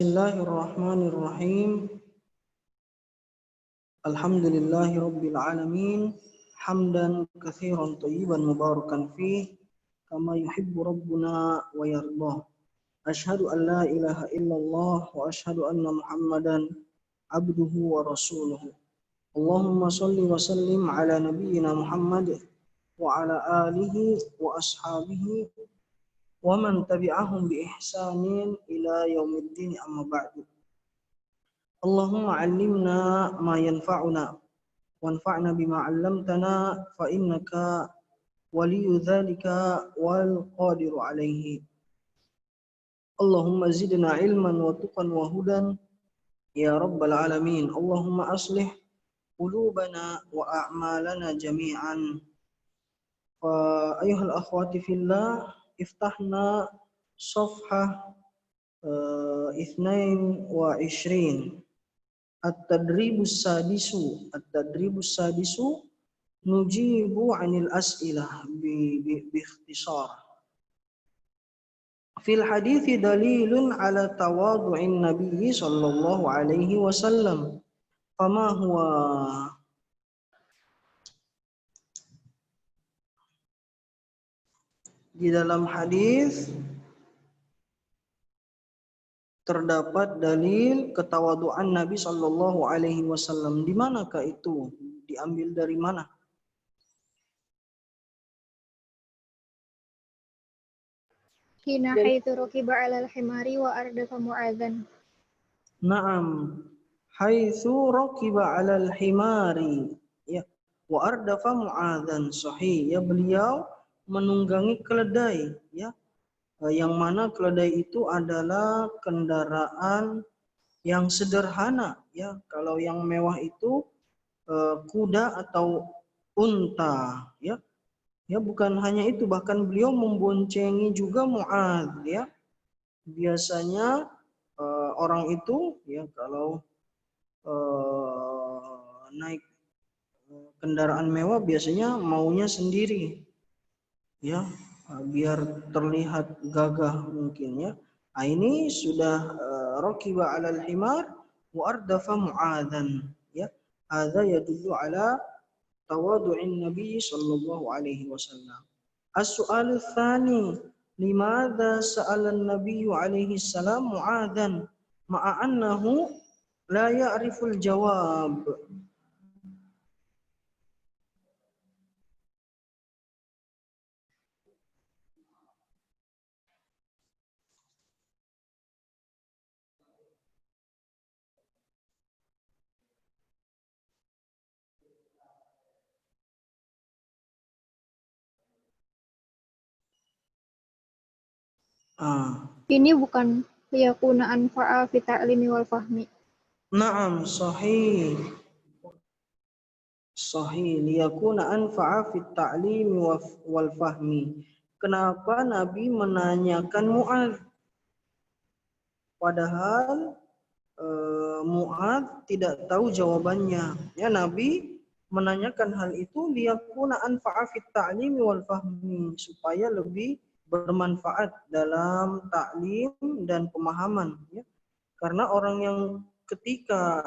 Bismillahirrahmanirrahim. Alhamdulillahi rabbil alamin. Hamdan katsiran thayyiban mubarakan fih kama yuhibbu rabbuna wa yardah. Asyhadu an la ilaha illallah wa asyhadu anna Muhammadan abduhu wa rasuluhu. Allahumma shalli wa sallim ala nabiyyina Muhammad wa ala alihi wa ashabihi wa man tabi'ahum bi ihsanin ila yaumiddin amma ba'du. Allahumma 'allimna ma yanfa'una wanfa'na bima 'allamtana fa innaka waliyyu dzalika wal qadiru 'alaihi. Allahumma zidna 'ilman wa tuqan wa hudan ya rabbal alamin. Allahumma aslih qulubana wa a'malana jami'an. Fa ayyuhal akhwati fillah, iftahna safhah 22. At-tadribus sadisu nujibu 'anil as'ilah bi ikhtisar. Fil hadithi dalilun ala tawadhu'in nabiyyi sallallahu alaihi wasallam. Fama huwa? Di dalam hadis terdapat dalil ketawaduan Nabi Shallallahu Alaihi Wasallam. Di manakah itu? Diambil dari mana? Hina haitsu rakiba 'alal himari wa ardafa mu'adzan. Naam, haitsu rakiba 'alal himari, ya, wa ardafa mu'adzan. Sahih, ya, beliau menunggangi keledai, ya, yang mana keledai itu adalah kendaraan yang sederhana, ya. Kalau yang mewah itu kuda atau unta, ya. Ya, bukan hanya itu, bahkan beliau memboncengi juga Mu'adz, ya. Biasanya orang itu, ya, kalau naik kendaraan mewah biasanya maunya sendiri, ya, biar terlihat gagah mungkin, ya. Nah, ini sudah rakiba 'alal himar wa ardafa mu'adzan, ya. Hadza yadullu ala tawadu'in Nabi sallallahu alaihi wasallam. As-su'alu tsani, limadza sa'ala an-nabiy alaihi salam mu'adzan ma'a annahu la ya'riful jawab. Ini bukan liyakuna anfa'a fi ta'limi wal fahmi. Naam, sahih. Sahih, liyakuna anfa'a fit ta'limi wal fahmi. Kenapa Nabi menanyakan Mu'adz? Padahal Mu'adz tidak tahu jawabannya. Ya, Nabi menanyakan hal itu liyakuna anfa'a fit ta'limi wal fahmi, supaya lebih bermanfaat dalam taklim dan pemahaman, ya. Karena orang yang ketika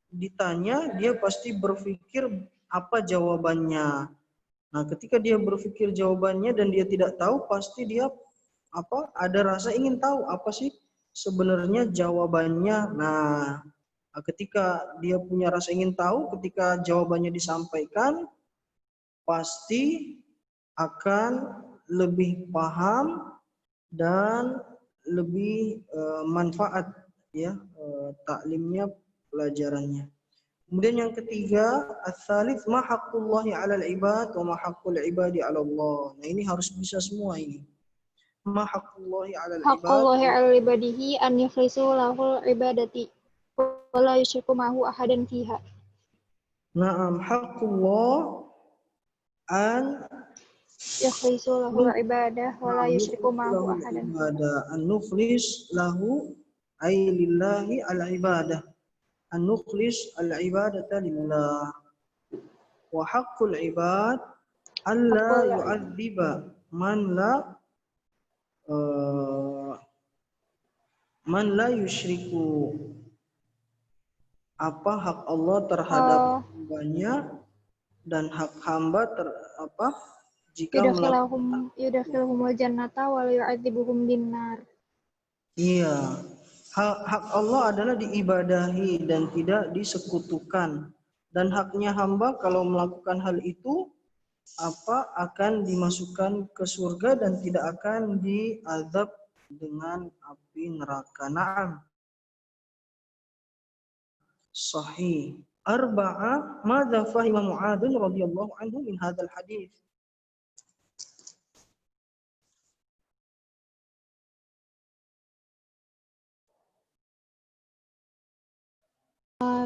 ditanya dia pasti berpikir apa jawabannya. Nah, ketika dia berpikir jawabannya dan dia tidak tahu, pasti dia ada rasa ingin tahu apa sih sebenarnya jawabannya. Nah, ketika dia punya rasa ingin tahu, ketika jawabannya disampaikan, pasti akan lebih paham dan lebih manfaat, ya, taklimnya, pelajarannya. Kemudian yang ketiga, ats-tsalits ma haqqullahi 'alal ibad wa ma haqqul ibadi 'ala Allah. Nah, ini harus bisa semua ini. Ma haqqullahi 'alal ibad. Haqqullahi 'alal ibadihi an yukhlisu lahul ibadati wa la yusyriku ma'ahu ahadan fiha. Naam, haqqullah an Yukhlisu lahul ibadah wa la yusyriku ma'ahu ahadan. An nukhlis lahu ay lillahi al-ibadah. An nukhlis al-ibadata lillah. Wa haqqul ibad alla yu'adziba man Man la yusyriku, apa hak Allah terhadap hambanya dan hak hamba jika melakukan yudakhiluhumul jannata wa la yu'adzibuhum binnar. iya, hak Allah adalah diibadahi dan tidak disekutukan, dan haknya hamba kalau melakukan hal itu akan dimasukkan ke surga dan tidak akan diazab dengan api neraka. Naam. Sahih. Arba'a, madza fahima Mu'adz radhiyallahu anhu min hadzal hadits?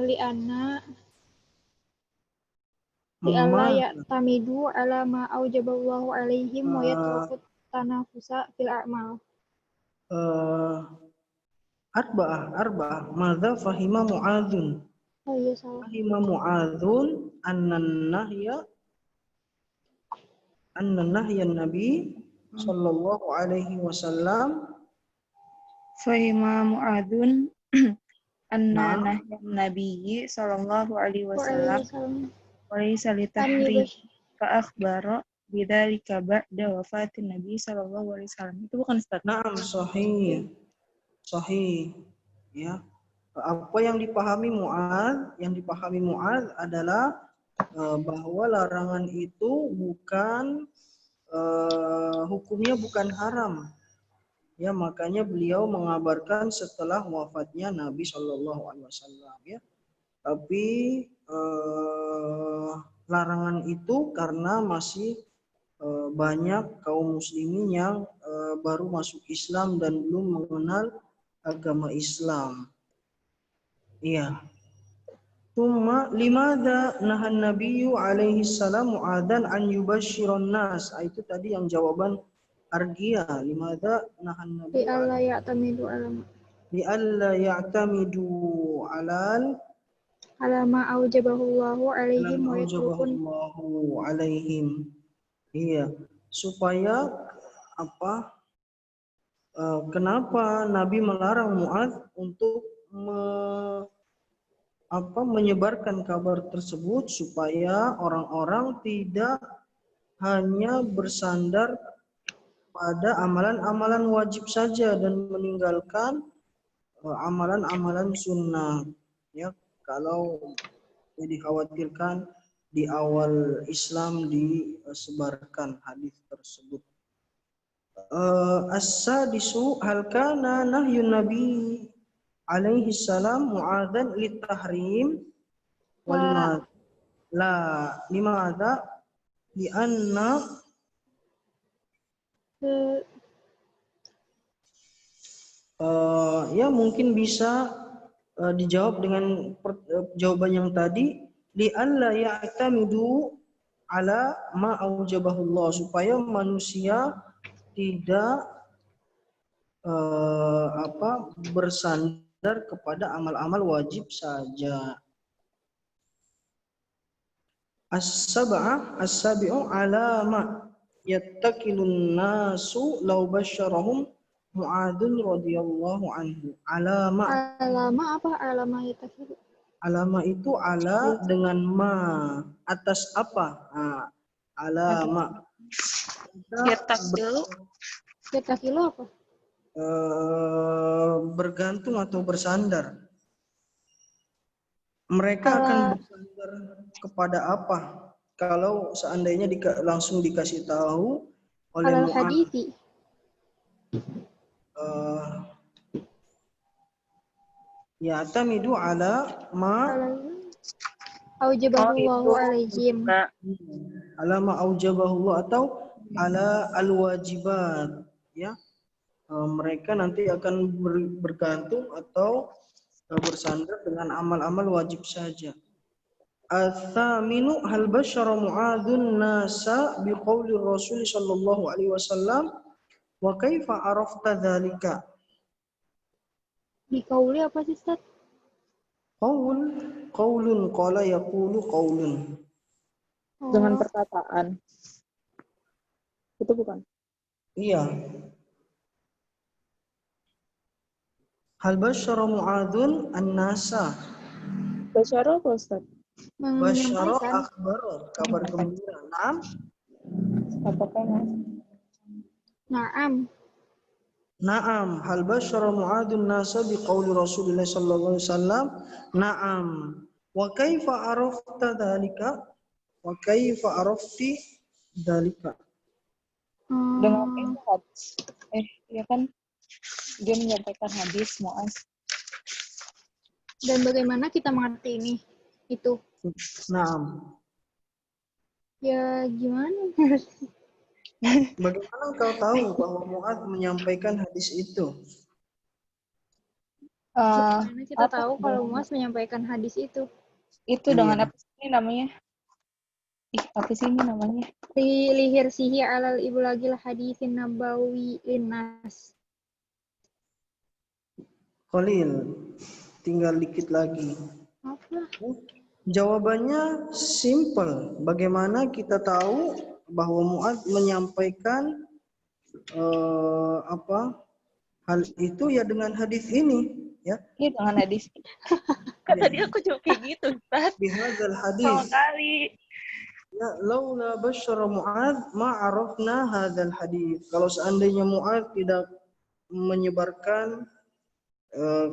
Li'anna li'alla ya'tamidu ala ma aujaballahu alaihim wa yatrukut tanafusa fil a'mal. Arba'ah. Madza fahima Mu'adzun? Oh iya salah. Fahima Mu'adzun annan nahya Nabi sallallahu alaihi wasallam. Fahima Mu'adzun anna nahyan nabiyyi sallallahu alaihi wasallam wa laysa li tahrih fa akhbara bidzalika ba'da wafatin nabi sallallahu alaihi wasallam. Itu bukan Ustaz? Naam, sahih. Ya. Apa yang dipahami Mu'adz adalah bahwa larangan itu bukan hukumnya bukan haram. Ya, makanya beliau mengabarkan setelah wafatnya Nabi Shallallahu Alaihi Wasallam. Ya, tapi larangan itu karena masih banyak kaum muslimin yang baru masuk Islam dan belum mengenal agama Islam. Iya. Tsumma limadza nahan nabiyyu alaihi salam Mu'adzan an yubashshiran nas. Itu tadi yang jawaban Argia. Limadza nahan nabiyyu li'alla ya'tamidu ala ma aujabahullahu alaihim. Iya, supaya kenapa Nabi melarang Mu'adz untuk menyebarkan kabar tersebut, supaya orang-orang tidak hanya bersandar pada amalan-amalan wajib saja dan meninggalkan amalan-amalan sunnah. Ya, kalau dikhawatirkan di awal Islam disebarkan hadis tersebut. As-sadisu hal kana nahyun Nabi alaihi salam Mu'adzan litahrim wal limadza lianna ya mungkin bisa dijawab dengan jawaban yang tadi, li'alla ya'tamidu ala ma aujabahullah, supaya manusia tidak bersandar kepada amal-amal wajib saja. As-sabi'u alama yattakilun nasu law basyarahum Mu'adzun radhiyallahu anhu. Alama apa? Alama yatakilu. Alama itu ala dengan ma, atas apa? Nah, alama. Yatakilu apa? Bergantung atau bersandar. Mereka akan bersandar kepada apa? Kalau seandainya langsung dikasih tahu oleh Mu'adz. Ya'tamidu ala ma aujabahullahu alaihim. Ala ma aujabahullah atau ala al-wajibat. Ya. Mereka nanti akan bergantung atau bersandar dengan amal-amal wajib saja. Ats-tsaminu hal basyara Mu'adzun nasa biqauli Rasul sallallahu alaihi wasallam wa kaifa arafta dzalika? Biqauli apa sih, Ustaz? Qaulun qala yaqulu qaulun. Dengan perkataan. Itu bukan? Iya. Hal basyara Mu'adzun an-nasa. Basyara apa Ustaz? Basyara Menyampaikan. akhbar, kabar gembira. Naam. Apakah Mas? Naam. Naam, hal basyara Mu'adzun nasa biqauli Rasulullah sallallahu alaihi wasallam. Naam. Wa kaifa arafta dzalika? Wa kaifa arafti dzalika? Dengan itu ya kan dia menyampaikan hadis Mu'az. Dan bagaimana kita mengerti ini? Itu. Naam. Ya gimana? Bagaimana kau tahu bahwa Mu'adz menyampaikan hadis itu? Bagaimana kita Apa tahu kalau dengan- Muaz menyampaikan hadis itu? Itu Iya. dengan apa sih namanya? Apa sih ini namanya? Lihir sihi alal iblagil hadisin nabawi linnas. Khalil, tinggal dikit lagi. Apa? Jawabannya simple. Bagaimana kita tahu bahwa Mu'adz menyampaikan hal itu ya dengan hadis ini, ya. Iya dengan hadis. Kan Ya. tadi aku juga kayak gitu, Ustaz. Bihadzal hadis. Sama kali. Ya, laula basyara Mu'adz ma arafna hadzal hadis. Kalau seandainya Mu'adz tidak menyebarkan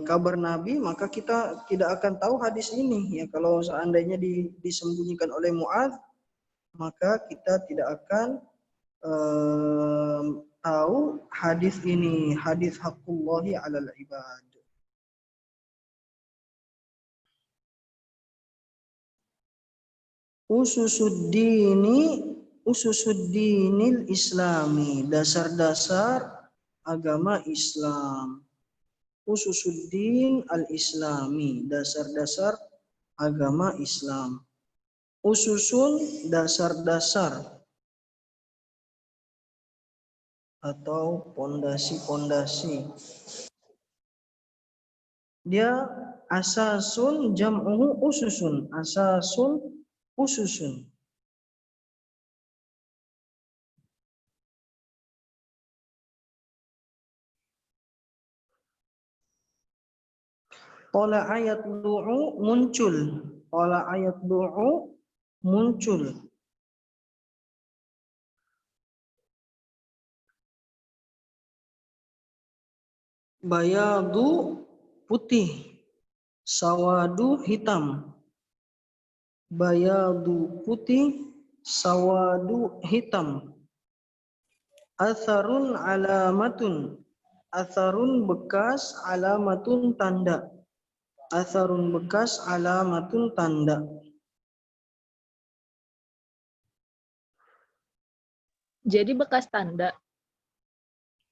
kabar Nabi, maka kita tidak akan tahu hadis ini. Ya, kalau seandainya disembunyikan oleh Mu'adz, maka kita tidak akan tahu hadis ini, hadis haqqullahi 'alal ibad. Ususuddinil Islami, dasar-dasar agama Islam. Ususuddin al-Islami, dasar-dasar agama Islam. Ususun, dasar-dasar atau pondasi-pondasi. Dia asasun jam'uhu ususun, asasun ususun. Qala ayat du'u muncul. Qala ayat du'u muncul. Bayadu putih. Sawadu hitam. Bayadu putih. Sawadu hitam. Atharun alamatun. Atharun bekas, alamatun tanda. Atharun bekas, alamatun tanda. Jadi bekas tanda.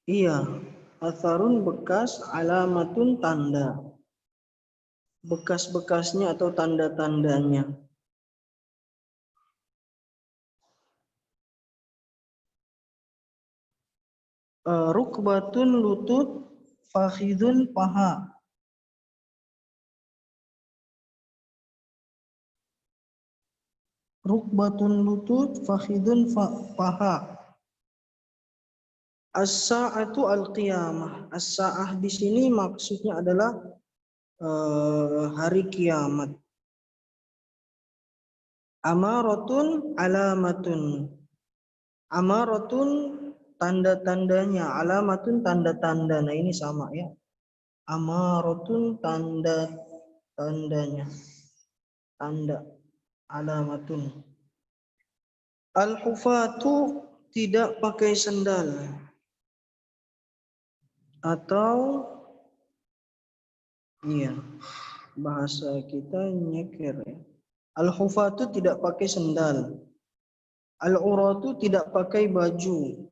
Iya, atharun bekas, alamatun tanda. Bekas-bekasnya atau tanda-tandanya. Rukbatun lutut, fakhidun paha. Rukbatun lutut, fakhidun paha. As-sa'atu al-qiyamah. As-sa'ah di sini maksudnya adalah hari kiamat. Amaratun alamatun. Amaratun tanda-tandanya, alamatun tanda-tanda. Nah ini sama ya. Amaratun tanda-tandanya. Tanda, alamatun. Al-hufatu tidak pakai sendal. Atau iya, bahasa kita nyeker ya. Al-hufatu tidak pakai sendal. Al-uratu tidak pakai baju.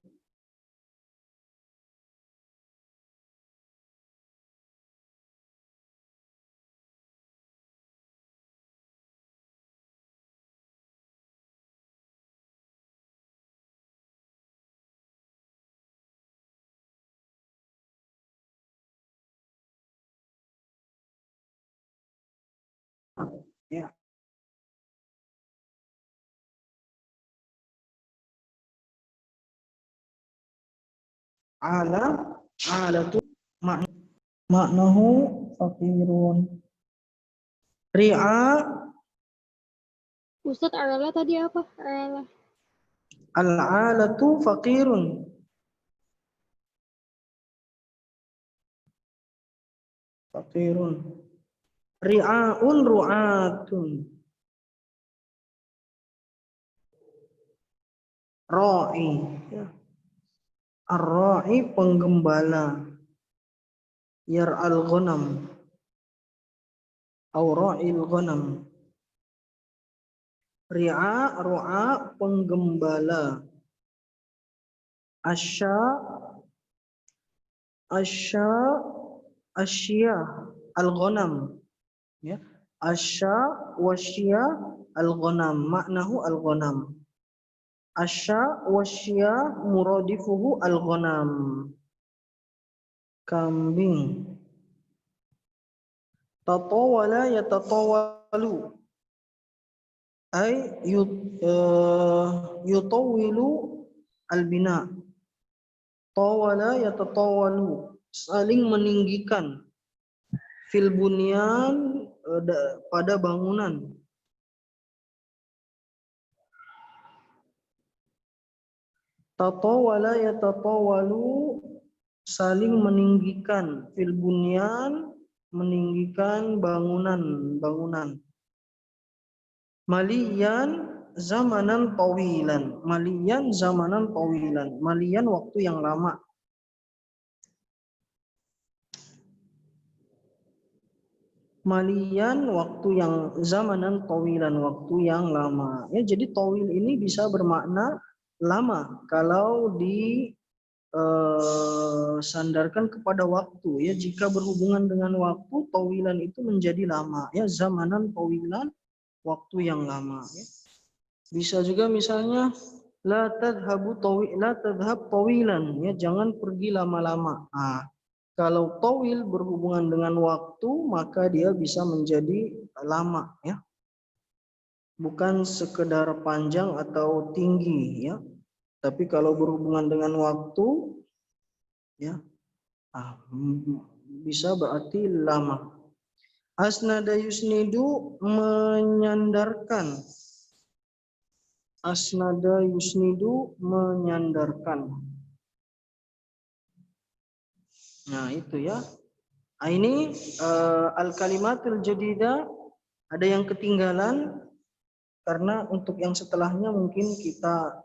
Ya. Alatu makna maknahu faqirun. Ri'a Ustadz ala tadi apa? Ala. al-'alatu faqirun. Faqirun. Ri'aun ru'atun. Ra'i. Ya. Ar-ra'i penggembala. Yar'al ghanam. Au ra'il ghanam. Ri'a, ru'a, penggembala. Asya, asya, al-ghanam. Ya. Asya, wasya, al-ghanam. Maknahu al-ghanam. Asya, wasya, muradifuhu al-ghanam. Kambing. Tatawala yatatawalu. Ay yutawilu al-bina. Tawala yatatawalu. Saling meninggikan. Fil bunyan pada bangunan. Tatawala yatatawalu, saling meninggikan. Fil bunyan, meninggikan bangunan. Maliyan zamanan tawilan. Maliyan zamanan tawilan. Maliyan waktu yang lama. Maliyan waktu yang zamanan tawilan, waktu yang lama. Ya, jadi tawil ini bisa bermakna lama kalau sandarkan kepada waktu. Ya, jika berhubungan dengan waktu, tawilan itu menjadi lama. Ya, zamanan tawilan, waktu yang lama. Ya. Bisa juga misalnya la tadhhab tawilan. Ya, jangan pergi lama-lama. Nah, kalau tawil berhubungan dengan waktu, maka dia bisa menjadi lama, ya. Bukan sekedar panjang atau tinggi, ya. Tapi kalau berhubungan dengan waktu, ya, bisa berarti lama. Asnada yusnidu, menyandarkan. Asnada yusnidu, menyandarkan. Nah, itu ya. Nah, ini al-kalimatul jadidah, ada yang ketinggalan karena untuk yang setelahnya mungkin kita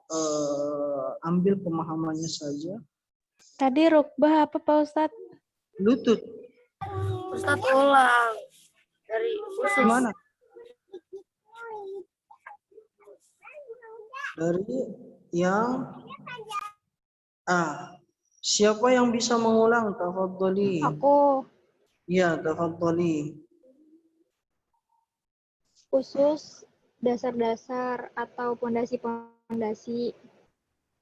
ambil pemahamannya saja. Tadi rukbah apa Pak Ustadz? Lutut. Ustadz ulang dari usus. Mana? Dari yang siapa yang bisa mengulang? Tafadhali. Aku. Iya, tafadhali. Usus, dasar-dasar atau pondasi-pondasi.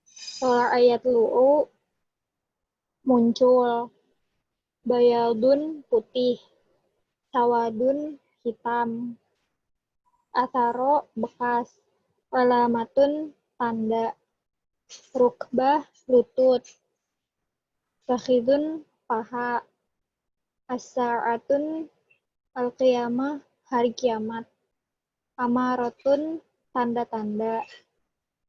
Solar ayat lu'u muncul. Bayadun putih. Sawadun hitam. Atharo bekas. Alamatun tanda. Rukbah lutut. Fakhidun paha. As-sa'atun al-qiyamah hari kiamat. Amaratun tanda-tanda.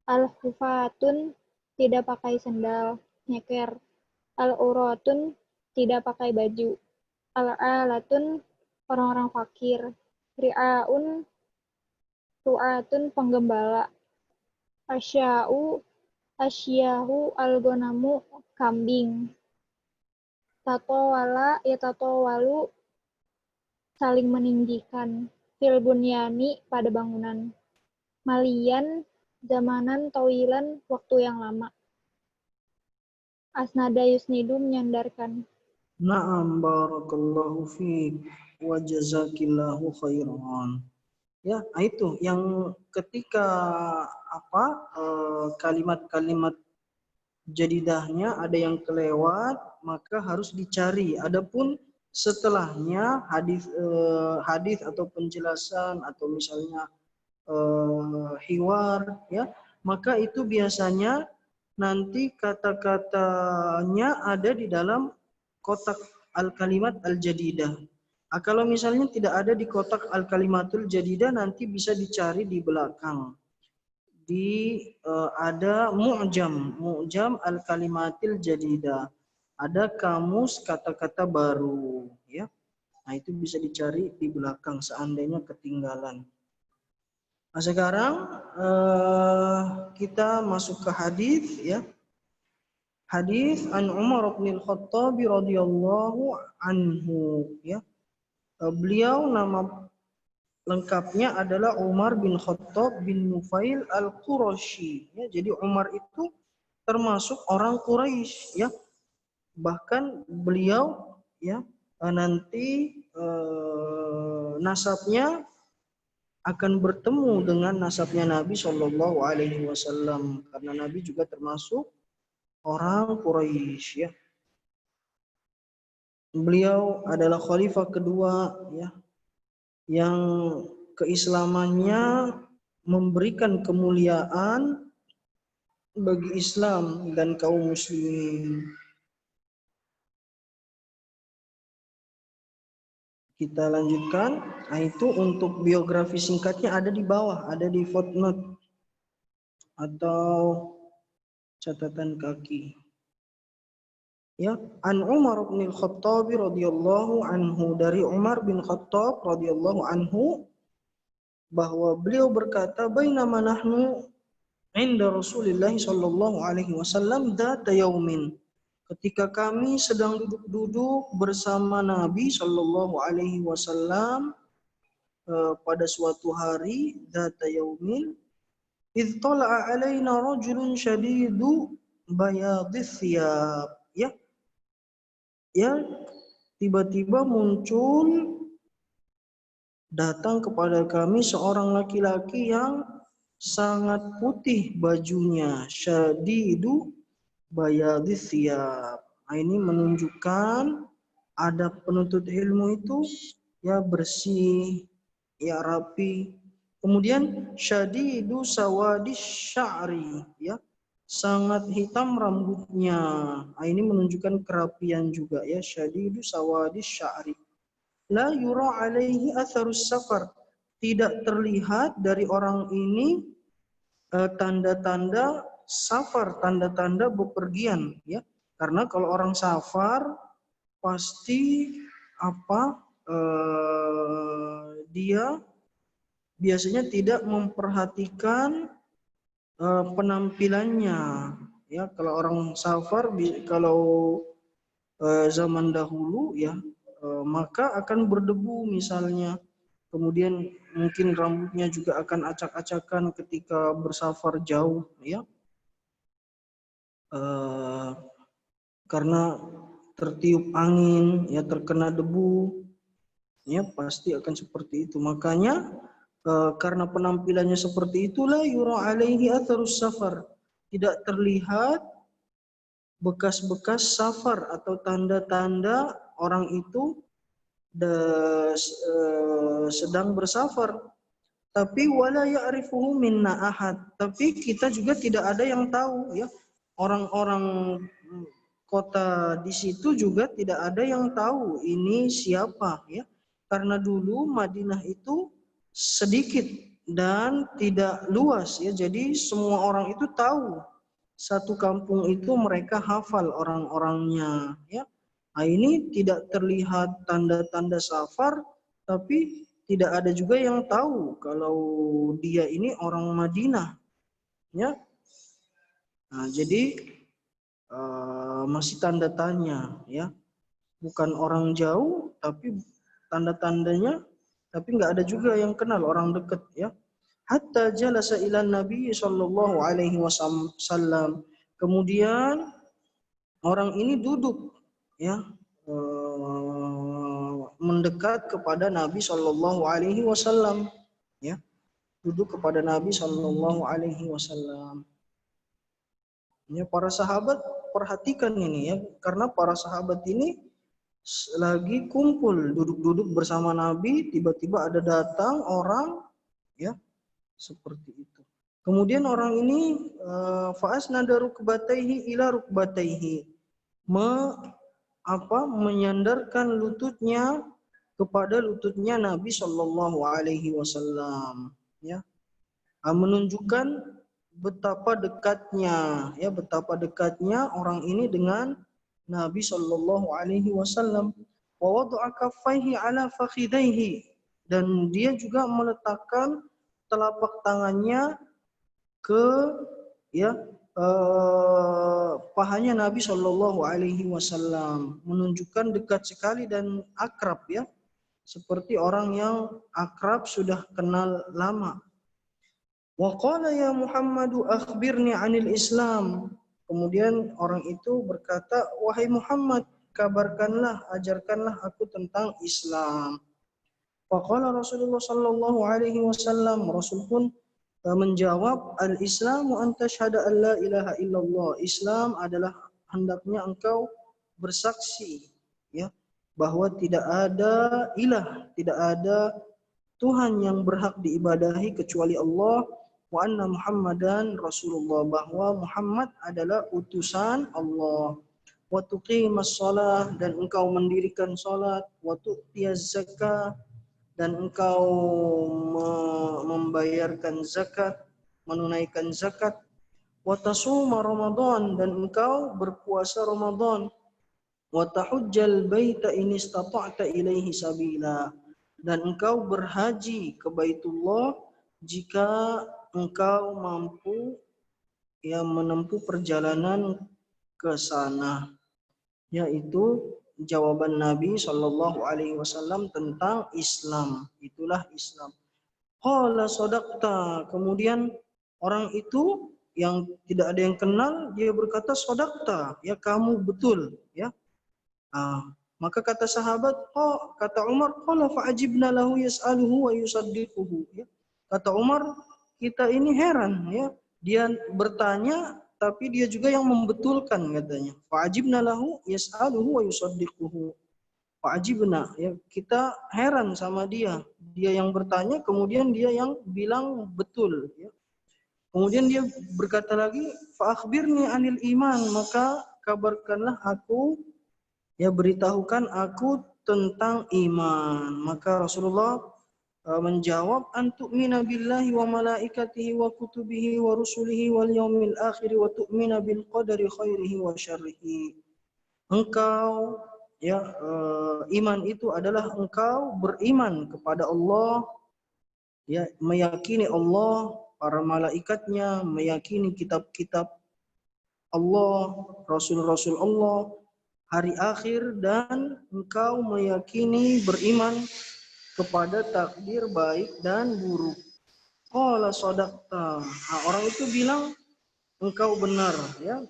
Al-hufatun tidak pakai sendal, nyeker. Al-uratun tidak pakai baju. Al-alatun orang-orang fakir. Ri'aun ru'atun penggembala. Asyahu al-gonamu kambing. Tatawala yatatawalu saling meninggikan. Fil bunyani pada bangunan. Malian zamanan tawilan waktu yang lama. Asnada yusnidu menyandarkan. Na'am, barakallahu fiik wa jazakillahu khairan. Ya, itu yang ketika kalimat-kalimat jadidahnya ada yang kelewat, maka harus dicari. Adapun setelahnya hadis atau penjelasan atau misalnya hiwar, ya, maka itu biasanya nanti kata-katanya ada di dalam kotak al-kalimat al-jadidah. Kalau misalnya tidak ada di kotak al-kalimatul jadidah, nanti bisa dicari di belakang. Ada mu'jam al-kalimatil jadidah. Ada kamus kata-kata baru, ya. Nah, itu bisa dicari di belakang seandainya ketinggalan. Nah, sekarang kita masuk ke hadis, ya. Hadis an Umar bin Khattab radhiyallahu anhu, ya. Beliau nama lengkapnya adalah Umar bin Khattab bin Nufail al-Qurashi. Ya, jadi Umar itu termasuk orang Quraisy, ya. Bahkan beliau, ya, nanti nasabnya akan bertemu dengan nasabnya Nabi Shallallahu Alaihi Wasallam, karena Nabi juga termasuk orang Quraisy, ya. Beliau adalah khalifah kedua, ya, yang keislamannya memberikan kemuliaan bagi Islam dan kaum muslimin. Kita lanjutkan. Nah, itu untuk biografi singkatnya ada di bawah, ada di footnote atau catatan kaki. Ya, an Umar bin Khattab radhiyallahu anhu, dari Umar bin Khattab radhiyallahu anhu, bahwa beliau berkata, bainama nahnu inda Rasulillah sallallahu alaihi wasallam dzata yaumin, ketika kami sedang duduk-duduk bersama Nabi sallallahu alaihi wasallam pada suatu hari, dzata yaumin, idz tala'a alaina rajulun syadidu bayadhis thiyab, ya. Ya, tiba-tiba muncul, datang kepada kami seorang laki-laki yang sangat putih bajunya, syadidu bayadhis thiyab. Nah, ini menunjukkan ada penuntut ilmu itu, ya, bersih, ya, rapi. Kemudian syadidu sawadis sya'ri, ya, sangat hitam rambutnya. Nah, ini menunjukkan kerapian juga, ya, syadidu sawadis sya'ri. La yura alaihi atharus safar, tidak terlihat dari orang ini tanda-tanda safar, tanda-tanda bepergian, ya. Karena kalau orang safar pasti dia biasanya tidak memperhatikan penampilannya, ya. Kalau orang safar, kalau zaman dahulu, ya, maka akan berdebu misalnya, kemudian mungkin rambutnya juga akan acak-acakan ketika bersafar jauh, ya, karena tertiup angin, ya, terkena debu, ya, pasti akan seperti itu. Makanya karena penampilannya seperti itulah yura alaihi atharus safar, tidak terlihat bekas-bekas safar atau tanda-tanda orang itu sedang bersafar. Tapi wala ya'rifuhu minna ahad, tapi kita juga tidak ada yang tahu, ya. Orang-orang kota di situ juga tidak ada yang tahu ini siapa, ya. Karena dulu Madinah itu sedikit dan tidak luas, ya. Jadi semua orang itu tahu. Satu kampung itu mereka hafal orang-orangnya, ya. Nah, ini tidak terlihat tanda-tanda safar, tapi tidak ada juga yang tahu kalau dia ini orang Madinah, ya. Nah, jadi masih tanda tanya, ya. Bukan orang jauh, tapi tanda-tandanya, tapi nggak ada juga yang kenal, orang dekat, ya. Hatta jalasa ila Nabi sallallahu alaihi wasallam. Kemudian orang ini duduk, ya, mendekat kepada Nabi sallallahu alaihi wasallam, ya. Duduk kepada Nabi sallallahu alaihi wasallam. Ya, para sahabat perhatikan ini, ya, karena para sahabat ini lagi kumpul duduk-duduk bersama Nabi, tiba-tiba ada datang orang, ya, seperti itu. Kemudian orang ini fa'asnada rukbataihi ila rukbataihi, menyandarkan lututnya kepada lututnya Nabi Shallallahu Alaihi Wasallam, ya, menunjukkan betapa dekatnya orang ini dengan Nabi Shallallahu Alaihi Wasallam. Wa wada'a kaffaihi ala fakhidaihi, dan dia juga meletakkan telapak tangannya ke pahanya Nabi Shallallahu Alaihi Wasallam, menunjukkan dekat sekali dan akrab, ya, seperti orang yang akrab sudah kenal lama. Wa qala ya Muhammadu akhbirni 'anil Islam. Kemudian orang itu berkata, wahai Muhammad, kabarkanlah, ajarkanlah aku tentang Islam. Faqala Rasulullah sallallahu alaihi wasallam, Rasul pun menjawab, al-Islamu an tashhada an la ilaha illallah. Islam adalah hendaknya engkau bersaksi, ya, bahwa tidak ada Tuhan yang berhak diibadahi kecuali Allah, wa anna Muhammadan Rasulullah, bahwa Muhammad adalah utusan Allah, wa tuqimas shalah, dan engkau mendirikan salat, wa tu'tiyaz zakah, dan engkau membayarkan zakat, menunaikan zakat, wa tasuma Ramadan, dan engkau berpuasa Ramadan, wa tahujjal baita in istata'ta ilaihi sabila, dan engkau berhaji ke Baitullah jika engkau mampu, ya, menempuh perjalanan ke sana. Yaitu jawaban Nabi Shallallahu Alaihi Wasallam tentang Islam. Itulah Islam. Qala shadaqta. Kemudian orang itu yang tidak ada yang kenal, dia berkata shadaqta, ya, kamu betul, ya. Maka kata sahabat, kata Umar, qala fa'ajibna lahu yas'aluhu wa yusaddiquhu, ya. Kata Umar, kita ini heran, ya. Dia bertanya tapi dia juga yang membetulkan, katanya. Fa'ajibna lahu yas'aluhu wa yusaddiquhu. Fa'ajibna, ya, kita heran sama dia. Dia yang bertanya, kemudian dia yang bilang betul, ya. Kemudian dia berkata lagi, fa'akhbirni anil iman, maka kabarkanlah aku, ya, beritahukan aku tentang iman. Maka Rasulullah menjawab, antu'mina billahi wa malaikatihi wa kutubihi wa rusulihi wal yaumil akhir wa tu'mina bil qadari khairihi wa syarrihi. Engkau, ya, iman itu adalah engkau beriman kepada Allah, ya, meyakini Allah, para malaikatnya, meyakini kitab-kitab Allah, rasul-rasul Allah, hari akhir, dan engkau meyakini, beriman kepada takdir baik dan buruk. Qala shadaqta. Orang itu bilang engkau benar, ya,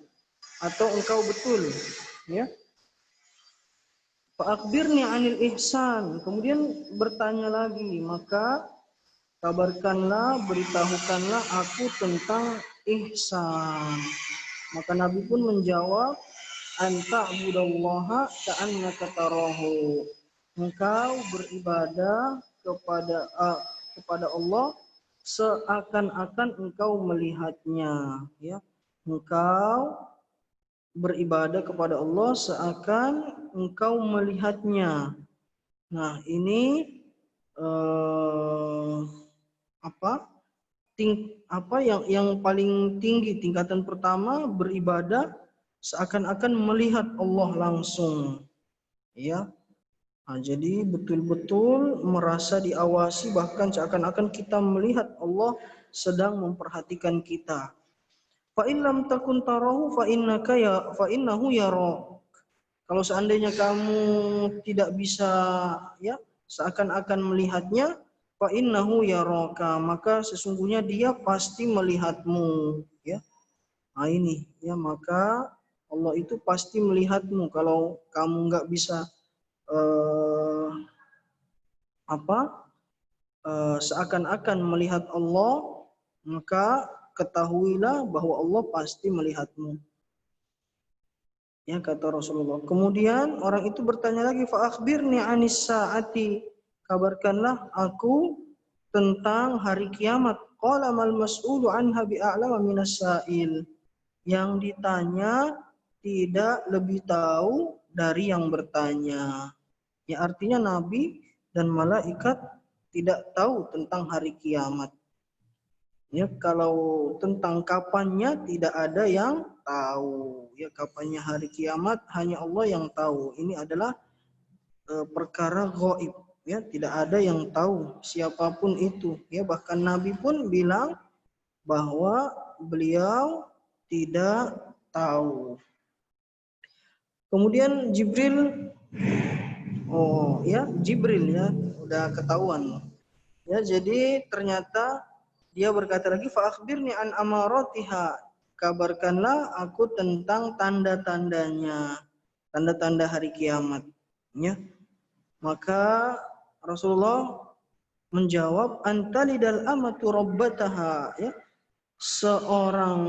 atau engkau betul, ya. Fa akhbirni 'anil ihsan. Kemudian bertanya lagi, maka kabarkanlah, beritahukanlah aku tentang ihsan. Maka Nabi pun menjawab, anta budallaha ka'annaka tarahu. Engkau beribadah kepada Allah seakan-akan engkau melihatnya, ya. Engkau beribadah kepada Allah seakan engkau melihatnya. Nah, ini yang paling tinggi, tingkatan pertama, beribadah seakan-akan melihat Allah langsung, ya. Jadi betul-betul merasa diawasi, bahkan seakan-akan kita melihat Allah sedang memperhatikan kita. Fa in lam takun tarahu fa innahu yarak. Kalau seandainya kamu tidak bisa, ya, seakan-akan melihatnya, fa innahu yaraka, maka sesungguhnya dia pasti melihatmu, ya. Nah, ini, ya, maka Allah itu pasti melihatmu. Kalau kamu nggak bisa seakan-akan melihat Allah, maka ketahuilah bahwa Allah pasti melihatmu, ya, kata Rasulullah. Kemudian orang itu bertanya lagi, fa akhbirni 'anis saati, kabarkanlah aku tentang hari kiamat. Qala mal mas'ulu anha bi'a'lama minas sa'il. Yang ditanya tidak lebih tahu dari yang bertanya. Ya, artinya nabi dan malaikat tidak tahu tentang hari kiamat. Ya, kalau tentang kapannya tidak ada yang tahu. Ya, kapannya hari kiamat hanya Allah yang tahu. Ini adalah perkara gaib. Ya, tidak ada yang tahu siapapun itu. Ya, bahkan Nabi pun bilang bahwa beliau tidak tahu. Kemudian Jibril, Jibril ya, udah ketahuan. Ya, jadi ternyata dia berkata lagi, fa akhbirni an amaratiha, kabarkanlah aku tentang tanda-tandanya, tanda-tanda hari kiamat. Ya, maka Rasulullah menjawab, antalidal amatu rabbataha, ya, seorang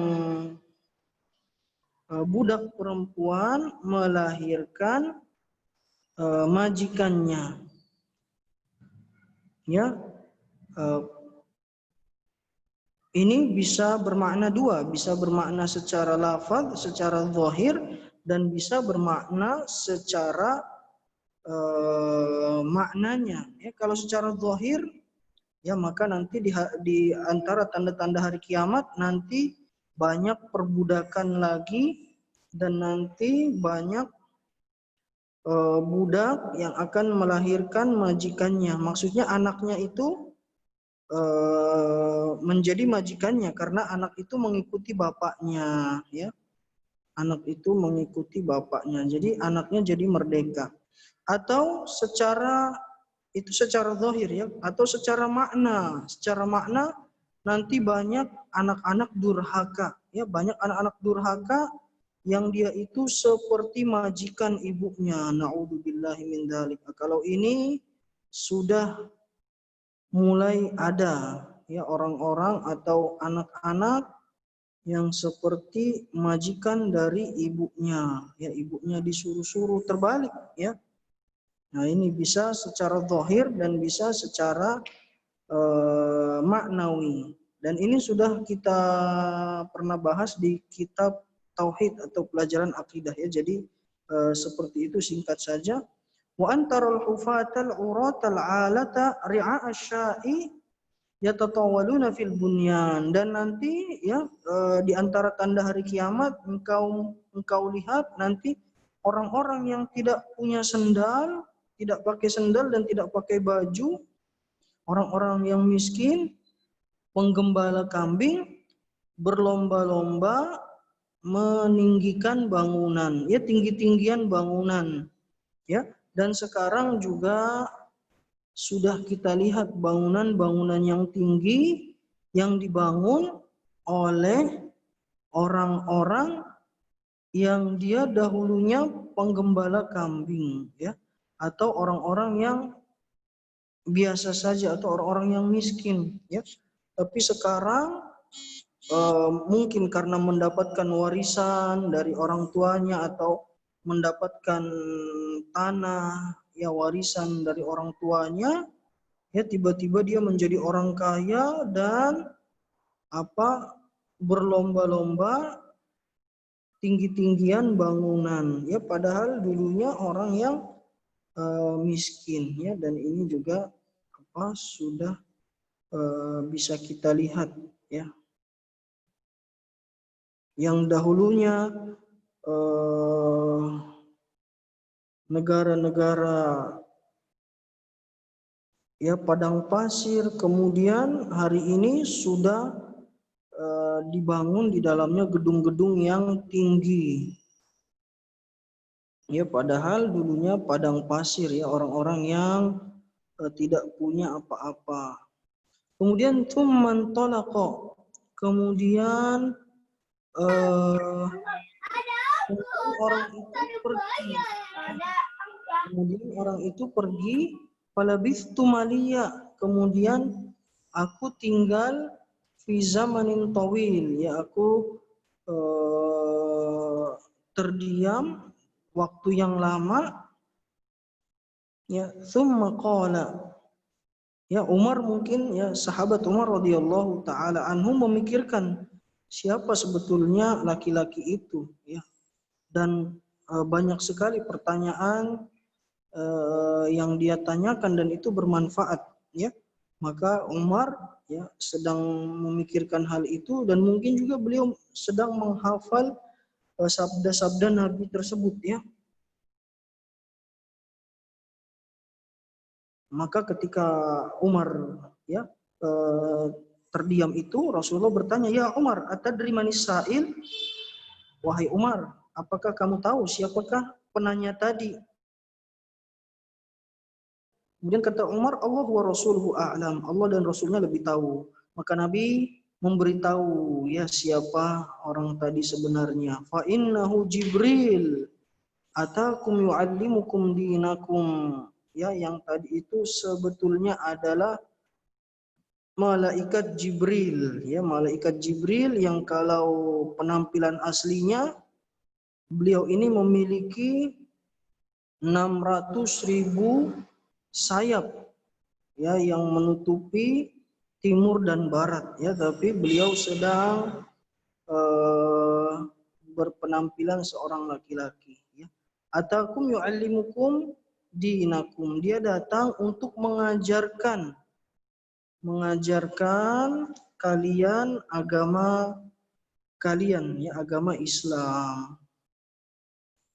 budak perempuan melahirkan majikannya. Ya, ini bisa bermakna dua, bisa bermakna secara lafaz, secara zahir, dan bisa bermakna secara maknanya. Ya, kalau secara zahir, ya maka nanti di antara tanda-tanda hari kiamat nanti banyak perbudakan lagi, dan nanti banyak budak yang akan melahirkan majikannya. Maksudnya anaknya itu menjadi majikannya karena anak itu mengikuti bapaknya, ya. Anak itu mengikuti bapaknya. Jadi anaknya jadi merdeka. Atau secara zahir, ya, atau secara makna. Secara makna nanti banyak anak-anak durhaka, ya, banyak anak-anak durhaka yang dia itu seperti majikan ibunya. Na'udzubillahi min dzalik. Kalau ini sudah mulai ada, ya, orang-orang atau anak-anak yang seperti majikan dari ibunya, ya, ibunya disuruh-suruh terbalik, ya. Nah, ini bisa secara zahir dan bisa secara maknawi. Dan ini sudah kita pernah bahas di kitab tauhid atau pelajaran akidah, ya. Jadi seperti itu, singkat saja. Wa antarul hufatal uratal alata ri'a asya'i yatatawaluna fil bunyan. Dan nanti, ya, di antara tanda hari kiamat engkau lihat nanti orang-orang yang tidak punya sendal, tidak pakai sendal dan tidak pakai baju, orang-orang yang miskin, penggembala kambing, berlomba-lomba meninggikan bangunan, ya, tinggi-tinggian bangunan, ya. Dan sekarang juga sudah kita lihat bangunan-bangunan yang tinggi yang dibangun oleh orang-orang yang dia dahulunya penggembala kambing, ya, atau orang-orang yang biasa saja, atau orang-orang yang miskin, ya. Tapi sekarang mungkin karena mendapatkan warisan dari orang tuanya atau mendapatkan tanah, ya, warisan dari orang tuanya, ya, tiba-tiba dia menjadi orang kaya dan berlomba-lomba tinggi-tinggian bangunan, ya, padahal dulunya orang yang miskin, ya. Dan ini juga sudah bisa kita lihat, ya, yang dahulunya negara-negara, ya, padang pasir, kemudian hari ini sudah dibangun di dalamnya gedung-gedung yang tinggi, ya, padahal dulunya padang pasir, ya, orang-orang yang tidak punya apa-apa. Kemudian tsumman talaqa, kemudian orang itu pergi, falabistu maliya, kemudian aku tinggal fi zamanin tawil, ya, aku terdiam waktu yang lama, ya. Tsumma qala, ya, Umar mungkin, ya, sahabat Umar radhiyallahu taala anhu memikirkan siapa sebetulnya laki-laki itu, ya. Dan banyak sekali pertanyaan yang dia tanyakan dan itu bermanfaat, ya. Maka Umar ya sedang memikirkan hal itu dan mungkin juga beliau sedang menghafal sabda-sabda Nabi tersebut, ya. Maka ketika Umar ya terdiam itu, Rasulullah bertanya, "Ya Umar, atadri manis sa'il?" Wahai Umar, apakah kamu tahu siapakah penanya tadi? Kemudian kata Umar, Allah wa rasuluhu a'lam. Allah dan Rasulnya lebih tahu. Maka Nabi memberitahu ya siapa orang tadi sebenarnya. Fa innahu Jibril atakum yu'allimukum dinakum. Ya, yang tadi itu sebetulnya adalah malaikat Jibril. Ya, malaikat Jibril yang kalau penampilan aslinya beliau ini memiliki 600.000 sayap ya yang menutupi timur dan barat, ya, tapi beliau sedang berpenampilan seorang laki-laki, ya. Atakum yu'allimukum dinakum, dia datang untuk mengajarkan kalian agama kalian, ya, agama Islam.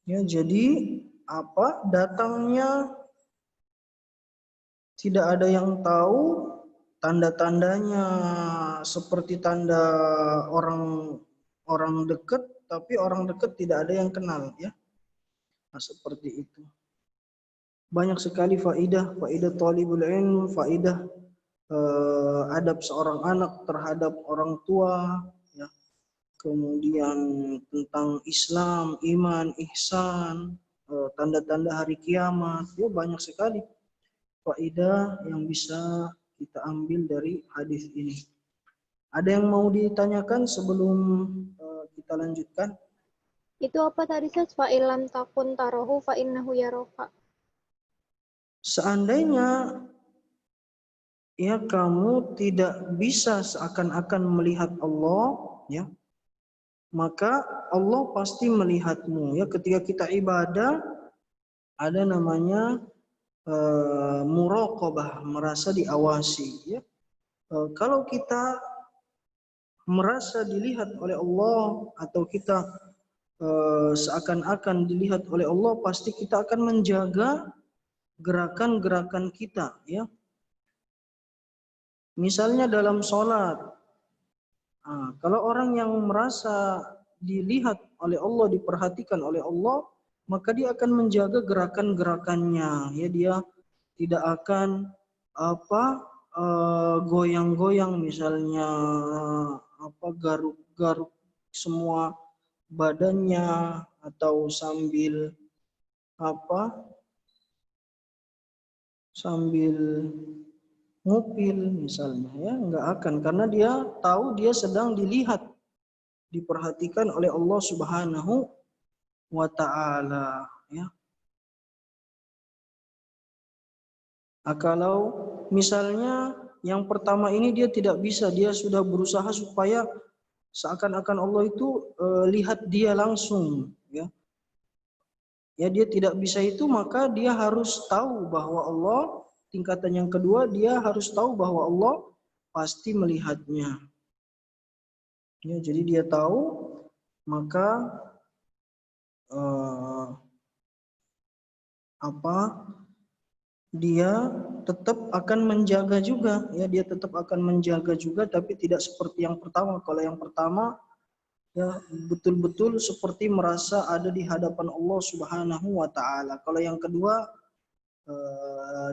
Ya, jadi apa datangnya tidak ada yang tahu, tanda-tandanya seperti tanda orang dekat, tapi orang dekat tidak ada yang kenal, ya. Nah, seperti itu. Banyak sekali faidah talibul ilm, faidah adab seorang anak terhadap orang tua, ya. Kemudian tentang Islam, iman, ihsan, tanda-tanda hari kiamat, ya, banyak sekali faidah yang bisa kita ambil dari hadis ini. Ada yang mau ditanyakan sebelum kita lanjutkan? Itu apa tadi, Sas? Fa ilam takun tarohu fa innahu yaroka. Seandainya ya kamu tidak bisa seakan-akan melihat Allah, ya, maka Allah pasti melihatmu, ya. Ketika kita ibadah ada namanya muraqabah, merasa diawasi, ya. Kalau kita merasa dilihat oleh Allah atau kita seakan-akan dilihat oleh Allah, pasti kita akan menjaga gerakan-gerakan kita, ya. Misalnya dalam sholat, kalau orang yang merasa dilihat oleh Allah, diperhatikan oleh Allah, maka dia akan menjaga gerakan-gerakannya, ya. Dia tidak akan goyang-goyang, misalnya garuk-garuk semua badannya atau sambil ngupil misalnya, ya, enggak akan, karena dia tahu dia sedang dilihat, diperhatikan oleh Allah Subhanahu wa taala, ya. Kalau misalnya yang pertama ini dia tidak bisa, dia sudah berusaha supaya seakan-akan Allah itu lihat dia langsung, ya. Ya, dia tidak bisa itu, maka dia harus tahu bahwa Allah, tingkatan yang kedua, dia harus tahu bahwa Allah pasti melihatnya. Ya, jadi dia tahu, maka dia tetap akan menjaga juga, ya, dia tetap akan menjaga juga, tapi tidak seperti yang pertama. Kalau yang pertama ya betul-betul seperti merasa ada di hadapan Allah Subhanahu wa taala. Kalau yang kedua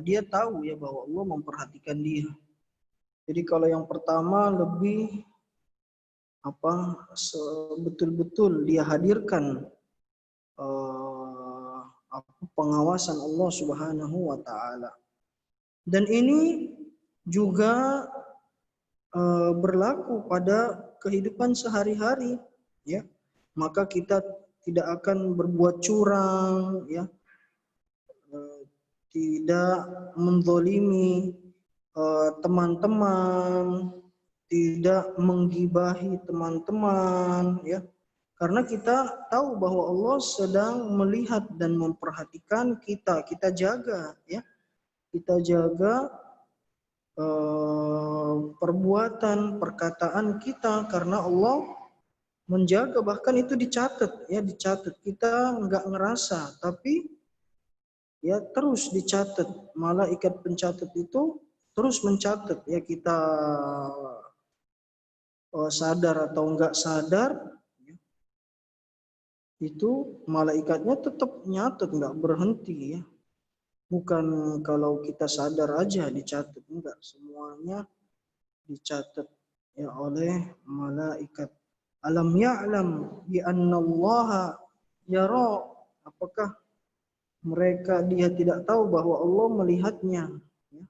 dia tahu ya bahwa Allah memperhatikan dia. Jadi kalau yang pertama lebih betul-betul dia hadirkan pengawasan Allah Subhanahu wa taala. Dan ini juga berlaku pada kehidupan sehari-hari, ya. Maka kita tidak akan berbuat curang, ya. Tidak menzalimi teman-teman, tidak menggibahi teman-teman, ya. Karena kita tahu bahwa Allah sedang melihat dan memperhatikan kita. Kita jaga, ya. Kita jaga perbuatan, perkataan kita, karena Allah menjaga. Bahkan itu dicatat, ya, dicatat. Kita nggak ngerasa, tapi ya terus dicatat. Malaikat pencatat itu terus mencatat, ya, kita sadar atau nggak sadar, itu malaikatnya tetap nyatet, nggak berhenti, ya. Bukan kalau kita sadar aja dicatat, enggak, semuanya dicatat, ya, oleh malaikat. Alam ya'lam bi annallaha yara. Apakah dia tidak tahu bahwa Allah melihatnya, ya.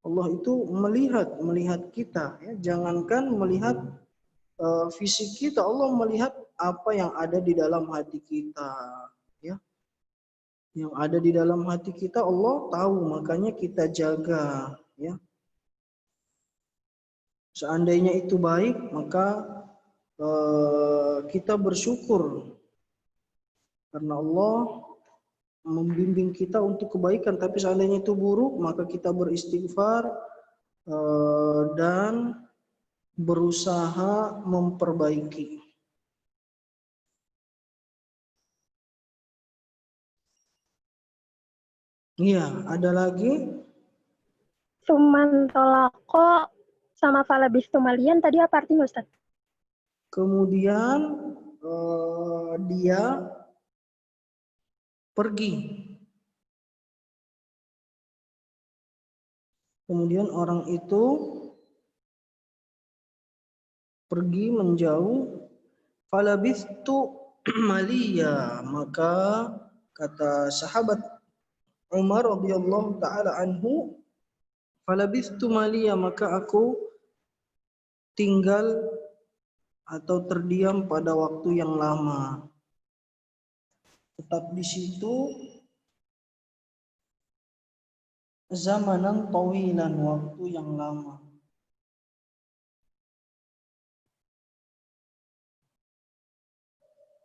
Allah itu melihat kita, ya. Jangankan melihat fisik kita, Allah melihat apa yang ada di dalam hati kita, ya. Yang ada di dalam hati kita Allah tahu, makanya kita jaga, ya. Seandainya itu baik, maka kita bersyukur karena Allah membimbing kita untuk kebaikan. Tapi seandainya itu buruk, maka kita beristighfar dan berusaha memperbaiki. Iya, ada lagi. Suman tolako sama falabistu malian tadi apa artinya, Ustaz? Kemudian dia pergi. Kemudian orang itu pergi menjauh. Falabistu maliya, maka kata sahabat Umar radhiyallahu taala anhu, falabistu maliya, maka aku tinggal atau terdiam pada waktu yang lama. Tetap di situ zamanan tawilan, waktu yang lama.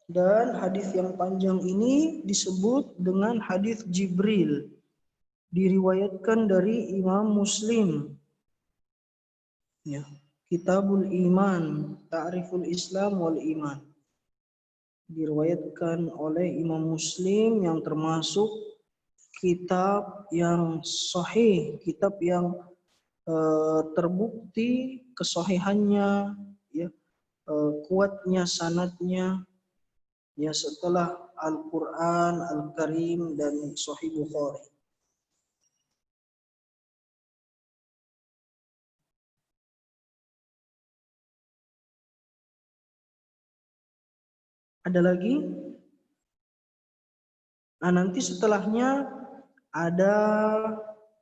Dan hadis yang panjang ini disebut dengan hadis Jibril. Diriwayatkan dari Imam Muslim. Ya, Kitabul Iman, Ta'riful Islam wal Iman. Diriwayatkan oleh Imam Muslim, yang termasuk kitab yang sahih, kitab yang terbukti kesahihannya, ya, kuatnya sanadnya, ya, setelah Al-Quran, Al-Karim, dan Sahih Bukhari. Ada lagi? Nah, nanti setelahnya ada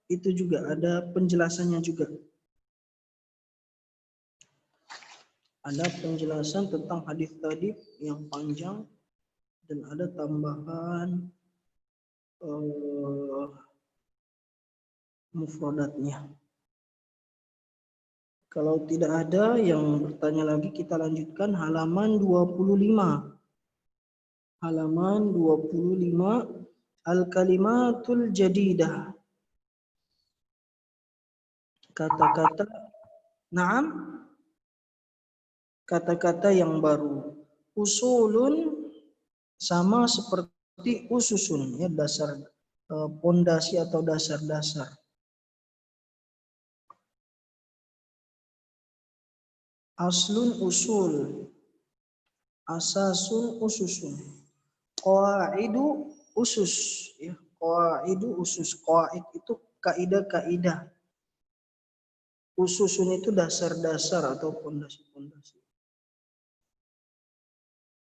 itu juga, ada penjelasannya juga. Ada penjelasan tentang hadis tadi yang panjang, dan ada tambahan mufradatnya. Kalau tidak ada yang bertanya lagi, kita lanjutkan halaman 25. Halaman 25, Al-Kalimatul Jadidah. Kata-kata, na'am, kata-kata yang baru. Usulun sama seperti ususun, ya, dasar, pondasi atau dasar-dasar. Aslun usul, asasun ususun, qawaidu usus, ya, qawaidu usus. Qawaid itu kaidah-kaidah. Ususun itu dasar-dasar atau pondasi-pondasi.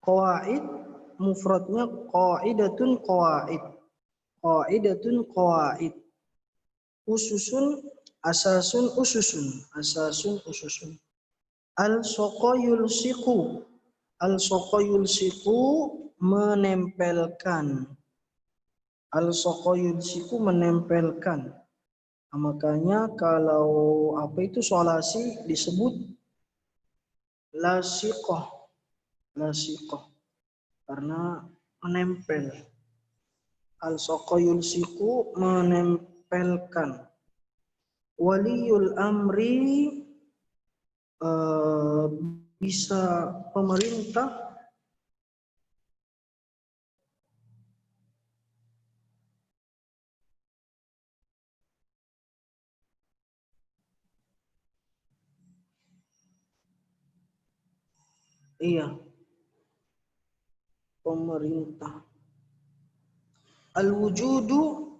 Qawaid mufradnya qaidatun qawaid. Qaidatun qawaid. Ususun asasun ususun. Asasun ususun. Al-soqoyulsiku. Al-soqoyulsiku menempelkan. Al-soqoyulsiku menempelkan. Nah, makanya kalau apa itu solasi disebut lasiqah. lasiqah, karena menempel. Al-saqa yulsiqu, menempelkan. Waliyul amri, bisa pemerintah. Iya, pemerintah. Al-wujudu,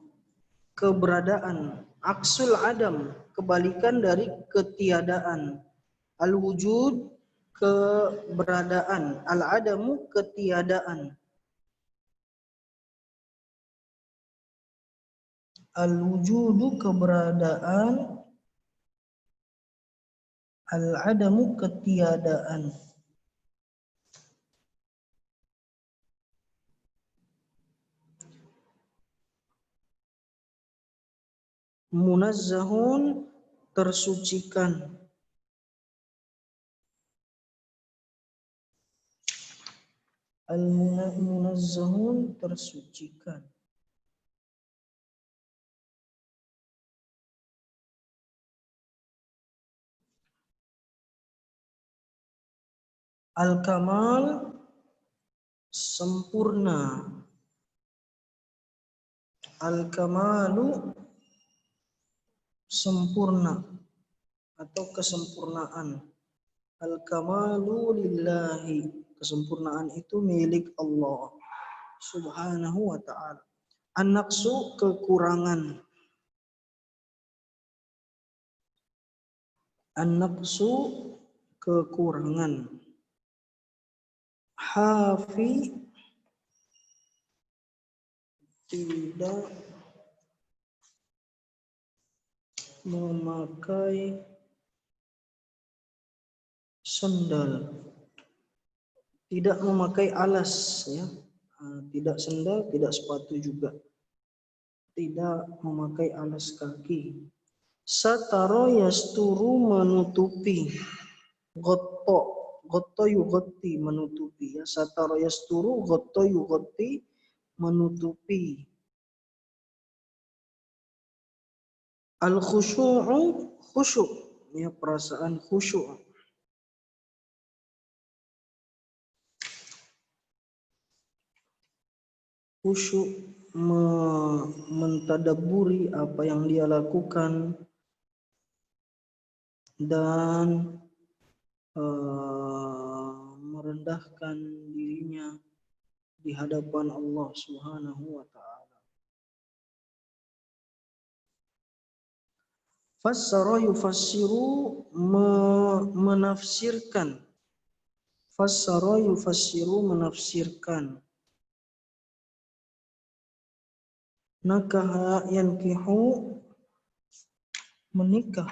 keberadaan. Aksul adam, kebalikan dari ketiadaan. Al-wujud, keberadaan. Al-adamu, ketiadaan. Al-wujudu, keberadaan. Al-adamu, ketiadaan. Munazzahun, tersucikan. Al-munazzahun, tersucikan. Al-kamal, sempurna. Al-kamalu, sempurna atau kesempurnaan. Al-kamalu lillahi, kesempurnaan itu milik Allah Subhanahu wa ta'ala. An-naqsu, kekurangan. An-naqsu, kekurangan. Hafi, tidak memakai sendal, tidak memakai alas, ya. Tidak sendal, tidak sepatu juga, tidak memakai alas kaki. Satara yasturu, menutupi. Gotto yughatti, menutupi, ya. Satara yasturu, gotto yughatti, menutupi. Al-khusyu'u, khusyuk, ya, perasaan khusyuk. Khusyuk, mentadabburi apa yang dia lakukan dan merendahkan dirinya di hadapan Allah Subhanahu wa ta'ala. Fassara yufassiru, menafsirkan. Fassara yufassiru, menafsirkan. Nakaha yankihu, menikah.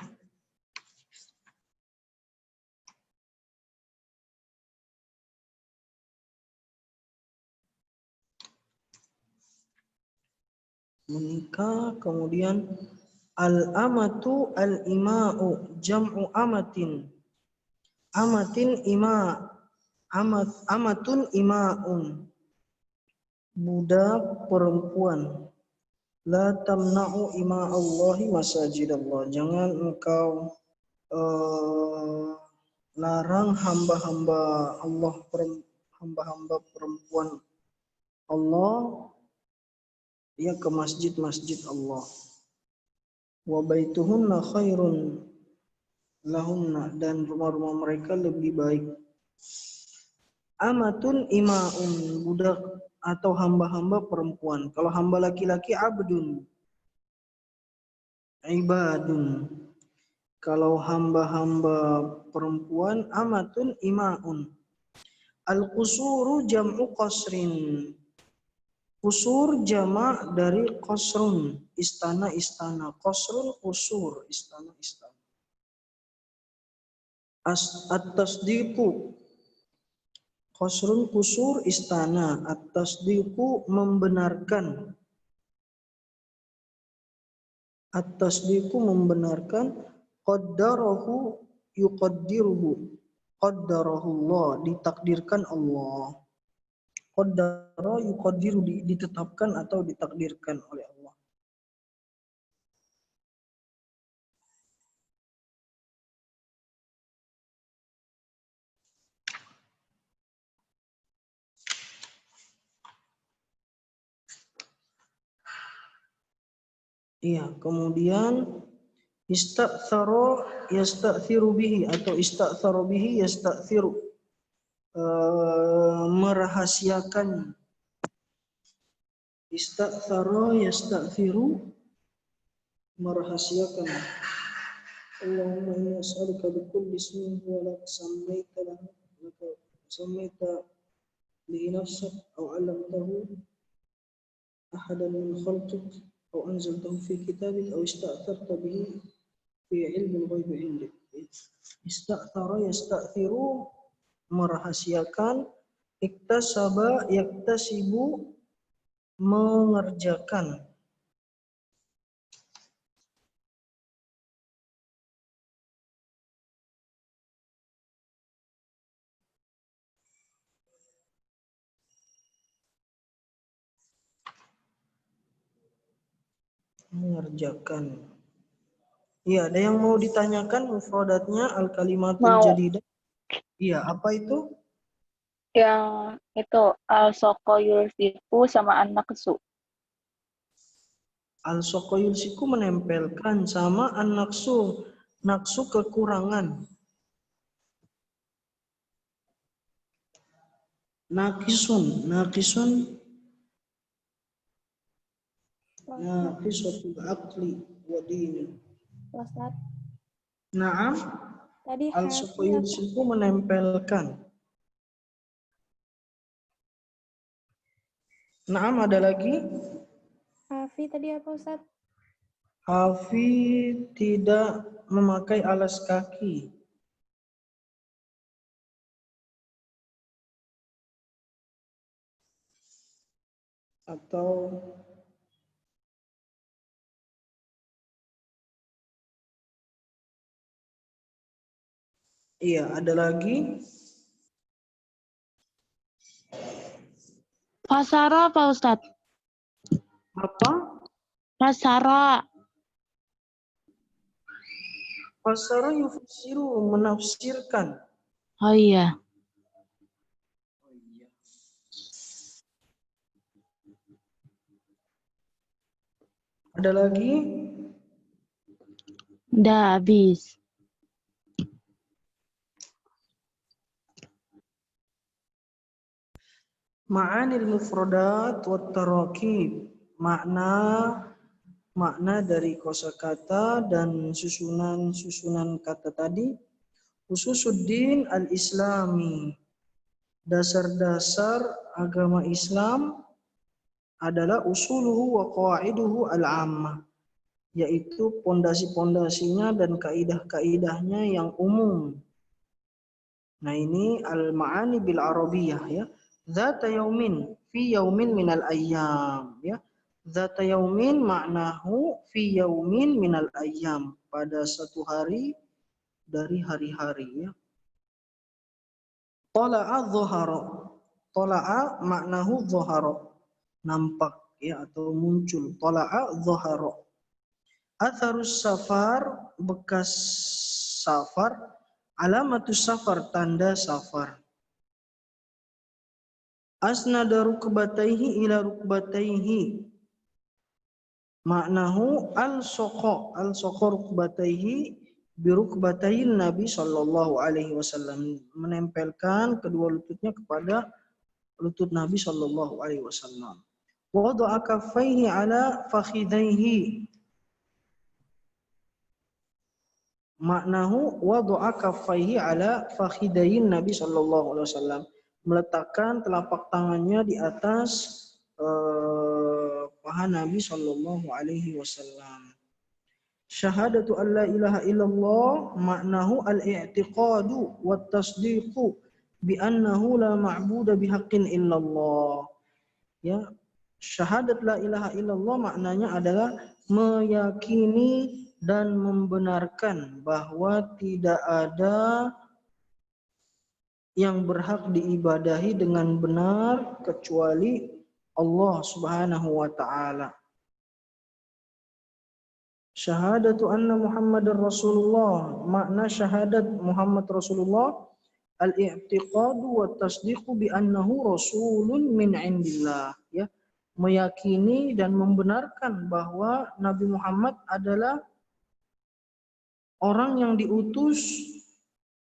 Menikah. Kemudian al-amatu al-ima'u, jam'u amatin. Amatin ima, amatun ima'un, budak perempuan. La tamna'u ima'allahi masajidallah, jangan engkau larang hamba-hamba Allah, hamba-hamba perempuan Allah, ya, ke masjid-masjid Allah. Wa baituhunna khairun lahunna, dan rumah-rumah mereka lebih baik. Amatun ima'un, budak atau hamba-hamba perempuan. Kalau hamba laki-laki abdun, ibadun. Kalau hamba-hamba perempuan amatun ima'un. Al-qusuru jam'u qasrin. Qusur jamak dari qasrun, istana-istana. Qasrun, qusur, istana-istana. At-tasdiqu, qasrun, qusur, istana. At-tasdiqu, membenarkan. At-tasdiqu, membenarkan. Qaddarahu yuqaddiruhu. Qaddarahullah, ditakdirkan Allah. Qaddara yuqaddiru, ditetapkan atau ditakdirkan oleh Allah. Iya, kemudian ista'thara yasta'thiru bihi atau ista'thara bihi yasta'thiru, merahasiakan. Ista'thara yasta'thiru, merahasiakan. Allahumma inni as'aluka bikulli ismin huwa lak sammaita lahu sammaita bihi nafsak aw 'allamtahu ahadan min khalqik aw anzaltahu fi kitabik aw ista'tharta bihi fi 'ilmi al-ghaib 'indik. Ista'thara yasta'thiru, merahasiakan. Iktasaba yaktasibu, mengerjakan. Mengerjakan. Iya, ada yang mau ditanyakan mufradatnya al-kalimatul jadidah? Iya, apa itu? Yang itu al-soqo yulsiku sama an-naqsu. Al-soqo yulsiku menempelkan, sama an-naqsu, naqsu kekurangan. Naqisun naqisatul aqli wa dini. Ustaz. Naam. Tadi Al-soqo yulsiku menempelkan. Naam, ada lagi? Hafi tadi apa Ustaz? Hafi tidak memakai alas kaki. Atau iya, ada lagi? Fasara Pak Ustadz? Apa? Fasara. Fasara yufassiru, menafsirkan. Oh iya. Ada lagi? Udah habis. Ma'anil mufradat wat tarakib. Makna dari kosakata dan susunan kata tadi. Ususuddin al-Islami. Dasar-dasar agama Islam adalah usuluhu wa qawaiduhu al-ammah, yaitu pondasi-pondasinya dan kaidah-kaidahnya yang umum. Nah, ini al-ma'ani bil arabiyah ya. Zata yaumin fi yaumin minal ayyam ya. Zata yaumin maknahu fi yaumin minal ayyam, pada satu hari dari hari-hari ya. Tala'a dhahara. Tala'a maknahu dhahara, nampak ya atau muncul. Tala'a dhahara. Atharus safar, bekas safar. Alamatus safar, tanda safar. Asnada rukbataihi ila rukbataihi. Maknahu al-soqa rukbataihi birukbataihin Nabi sallallahu alaihi wasallam. Menempelkan kedua lututnya kepada lutut Nabi sallallahu alaihi wasallam. Wada'a kaffaihi ala fakhidaihi. Maknahu wada'a kaffaihi ala fakhidain Nabi sallallahu alaihi wasallam, meletakkan telapak tangannya di atas paha Nabi sallallahu alaihi wasallam. Syahadatu an la ilaha illallah maknahu al-i'tiqadu wat tasdiqu bi annahu la ma'budu bihaqqin illallah. Ya, syahadat la ilaha illallah maknanya adalah meyakini dan membenarkan bahwa tidak ada yang berhak diibadahi dengan benar kecuali Allah Subhanahu wa taala. Syahadatu anna Muhammadar Rasulullah, makna syahadat Muhammad Rasulullah, al-i'tiqadu wa tasdiqu bi annahu rasulun min indillah, ya, meyakini dan membenarkan bahwa Nabi Muhammad adalah orang yang diutus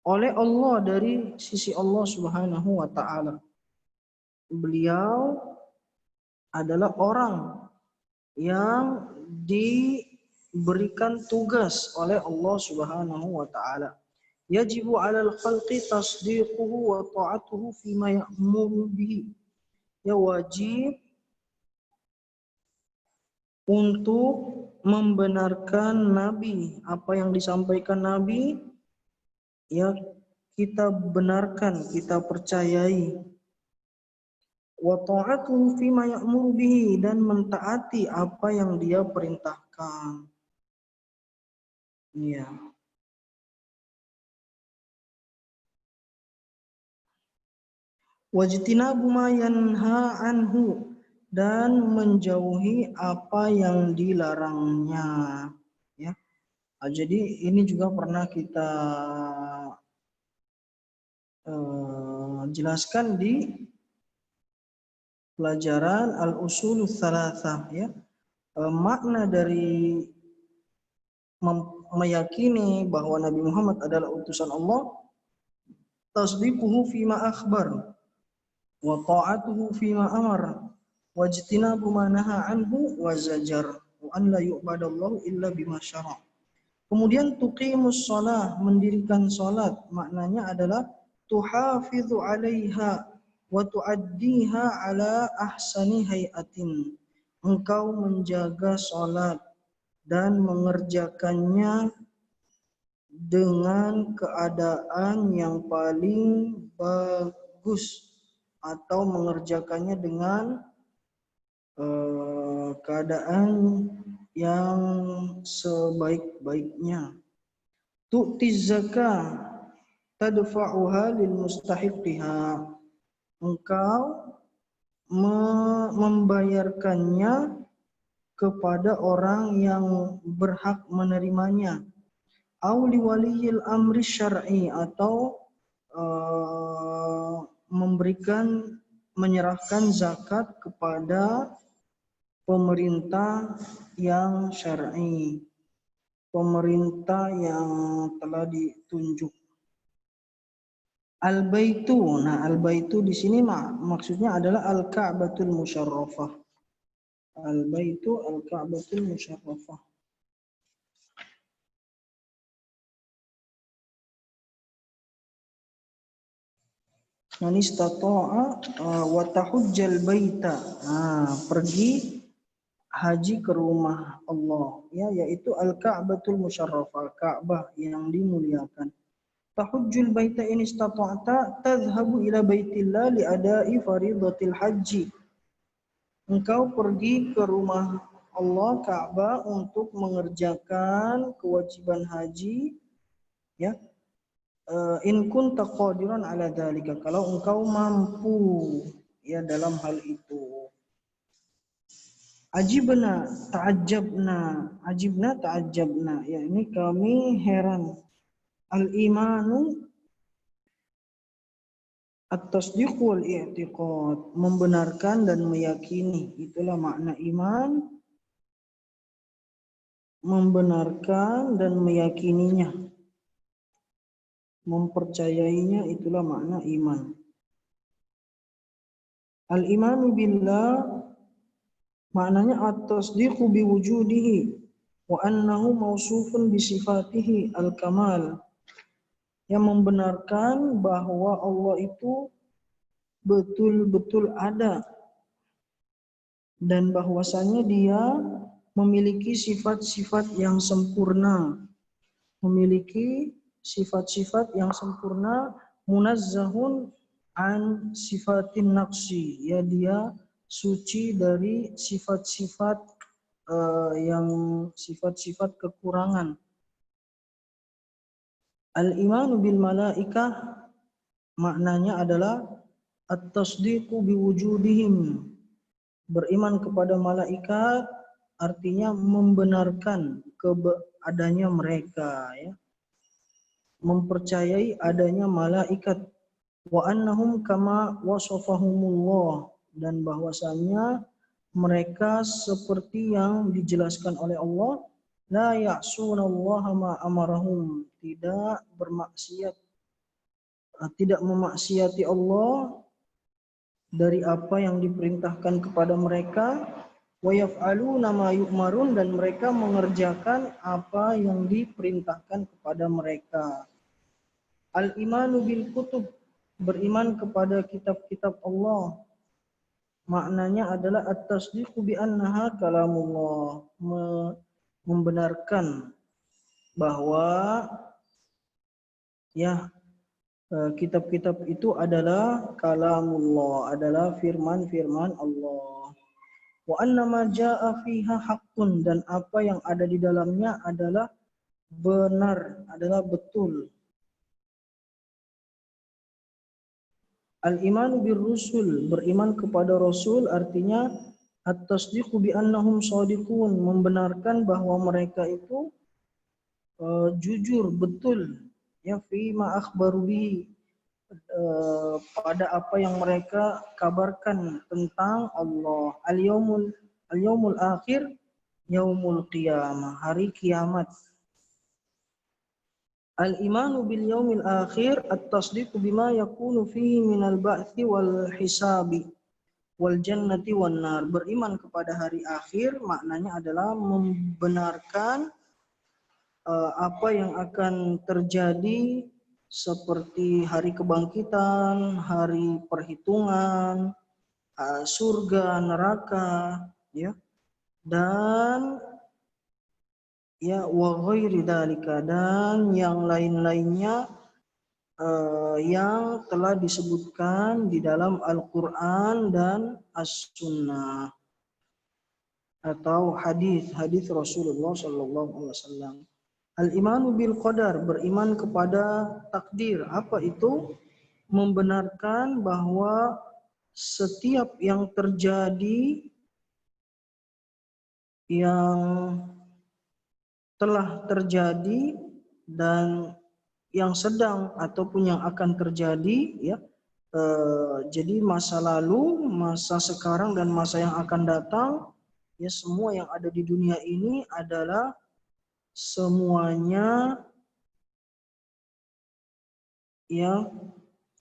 oleh Allah dari sisi Allah Subhanahu wa taala. Beliau adalah orang yang diberikan tugas oleh Allah Subhanahu wa taala. Yajibu 'alal khalqi tasdiquhu wa ta'atuhu fima ya'muru bihi. Ya, wajib untuk membenarkan Nabi, apa yang disampaikan Nabi, ya kita benarkan, kita percayai. Wa ta'atuhu fima ya'muru bihi, dan mentaati apa yang dia perintahkan. Iya. Wajtinabu ma yanha anhu, dan menjauhi apa yang dilarangnya, ya. Jadi ini juga pernah kita jelaskan di pelajaran al-usul tsalatsah, ya. Makna dari meyakini bahwa Nabi Muhammad adalah utusan Allah, tasdiquhu fima akhbar wa ta'atuhu fima amar wajtinabu ma naha anhu wa zajar wa an la yu'badallahu illa bima syara'. Kemudian tuqimus shalah, mendirikan salat, maknanya adalah tuhafidhu 'alaiha wa tu'addiha 'ala ahsani hayatin. Engkau menjaga salat dan mengerjakannya dengan keadaan yang paling bagus, atau mengerjakannya dengan keadaan yang sebaik-baiknya. Tu'tiz zakah tadfa'uha lil mustahiqiha. Engkau membayarkannya kepada orang yang berhak menerimanya. Au li waliyil amri syar'i, atau menyerahkan zakat kepada pemerintah yang syar'i, pemerintah yang telah ditunjuk. Al-baitu, nah al-baitu di sini maksudnya adalah al-Ka'batul Musyarrafah. Al-baitu al-Ka'batul Musyarrafah. Man istata'a wa tahujjal baita. Pergi haji ke rumah Allah, ya, yaitu al-Ka'batul Musyarrafah, Ka'bah yang dimuliakan. Tahujjul baita in istata'ta tadhhabu ila baitillah li ada'i faridatil haji. Engkau pergi ke rumah Allah, Ka'bah, untuk mengerjakan kewajiban haji, ya. In kunta qadiran ala dzalika, kalau engkau mampu, ya, dalam hal itu. Ajibna ta'ajjabna, ya, ini kami heran. Al-imanu at-tasdiq wal i'tiqad, membenarkan dan meyakini, itulah makna iman. Membenarkan dan meyakininya, mempercayainya, itulah makna iman. Al-imanu billah, maknanya at-tasdiqu biwujudihi wa annahu mausufun bisifatihi al-kamal, yang membenarkan bahwa Allah itu betul-betul ada dan bahwasanya dia memiliki sifat-sifat yang sempurna, memiliki sifat-sifat yang sempurna. Munazzahun an sifatin naqsi, ya, dia suci dari sifat-sifat yang sifat-sifat kekurangan. Al-imanu bil malaikah, maknanya adalah at-tasdiqu biwujudihim. Beriman kepada malaikat artinya membenarkan adanya mereka, ya. Mempercayai adanya malaikat. Wa annahum kama wasafahumullah, dan bahwasannya mereka seperti yang dijelaskan oleh Allah, la ya'sunallaha ma amarahum, tidak bermaksiat, tidak memaksiati Allah dari apa yang diperintahkan kepada mereka, wa yaf'aluna ma yu'marun, dan mereka mengerjakan apa yang diperintahkan kepada mereka. Al-imanu bil kutub, beriman kepada kitab-kitab Allah, maknanya adalah at-tasdiqu bi annaha kalamullah, membenarkan bahwa ya kitab-kitab itu adalah kalamullah, adalah firman-firman Allah. Wa anna ma jaa'a fiha haqqun, dan apa yang ada di dalamnya adalah benar, adalah betul. Al-imanu bir rusul, beriman kepada rasul artinya at-tasdiqu bi annahum shadiqun, membenarkan bahwa mereka itu jujur, betul, ya, fi ma akhbaru bihi, pada apa yang mereka kabarkan tentang Allah. Al-yaumul akhir, yaumul qiyamah, hari kiamat. Al-imanu bil yaumil akhir at-tasdiqu bima yakunu fihi minal ba'thi wal hisabi wal jannati wan nar. Beriman kepada hari akhir maknanya adalah membenarkan apa yang akan terjadi seperti hari kebangkitan, hari perhitungan, surga, neraka, ya. Dan ya, wa ghairi dzalika, dan yang lain-lainnya yang telah disebutkan di dalam Al-Qur'an dan As-Sunnah atau hadis Rasulullah sallallahu alaihi wasallam. Al-imanu bil qadar, beriman kepada takdir. Apa itu? Membenarkan bahwa setiap yang terjadi, yang telah terjadi, dan yang sedang ataupun yang akan terjadi, ya, jadi masa lalu, masa sekarang, dan masa yang akan datang, ya, semua yang ada di dunia ini adalah semuanya yang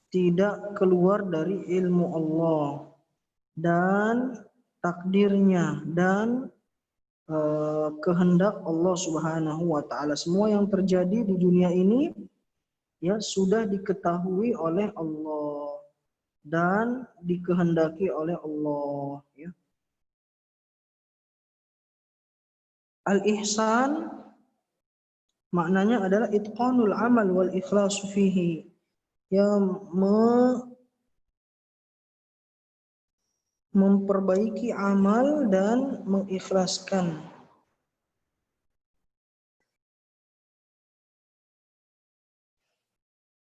tidak keluar dari ilmu Allah dan takdirnya dan kehendak Allah Subhanahu wa taala. Semua yang terjadi di dunia ini ya sudah diketahui oleh Allah dan dikehendaki oleh Allah, ya. Al-ihsan maknanya adalah itqanul amal wal ikhlasu fihi, yang memperbaiki amal dan mengikhlaskan.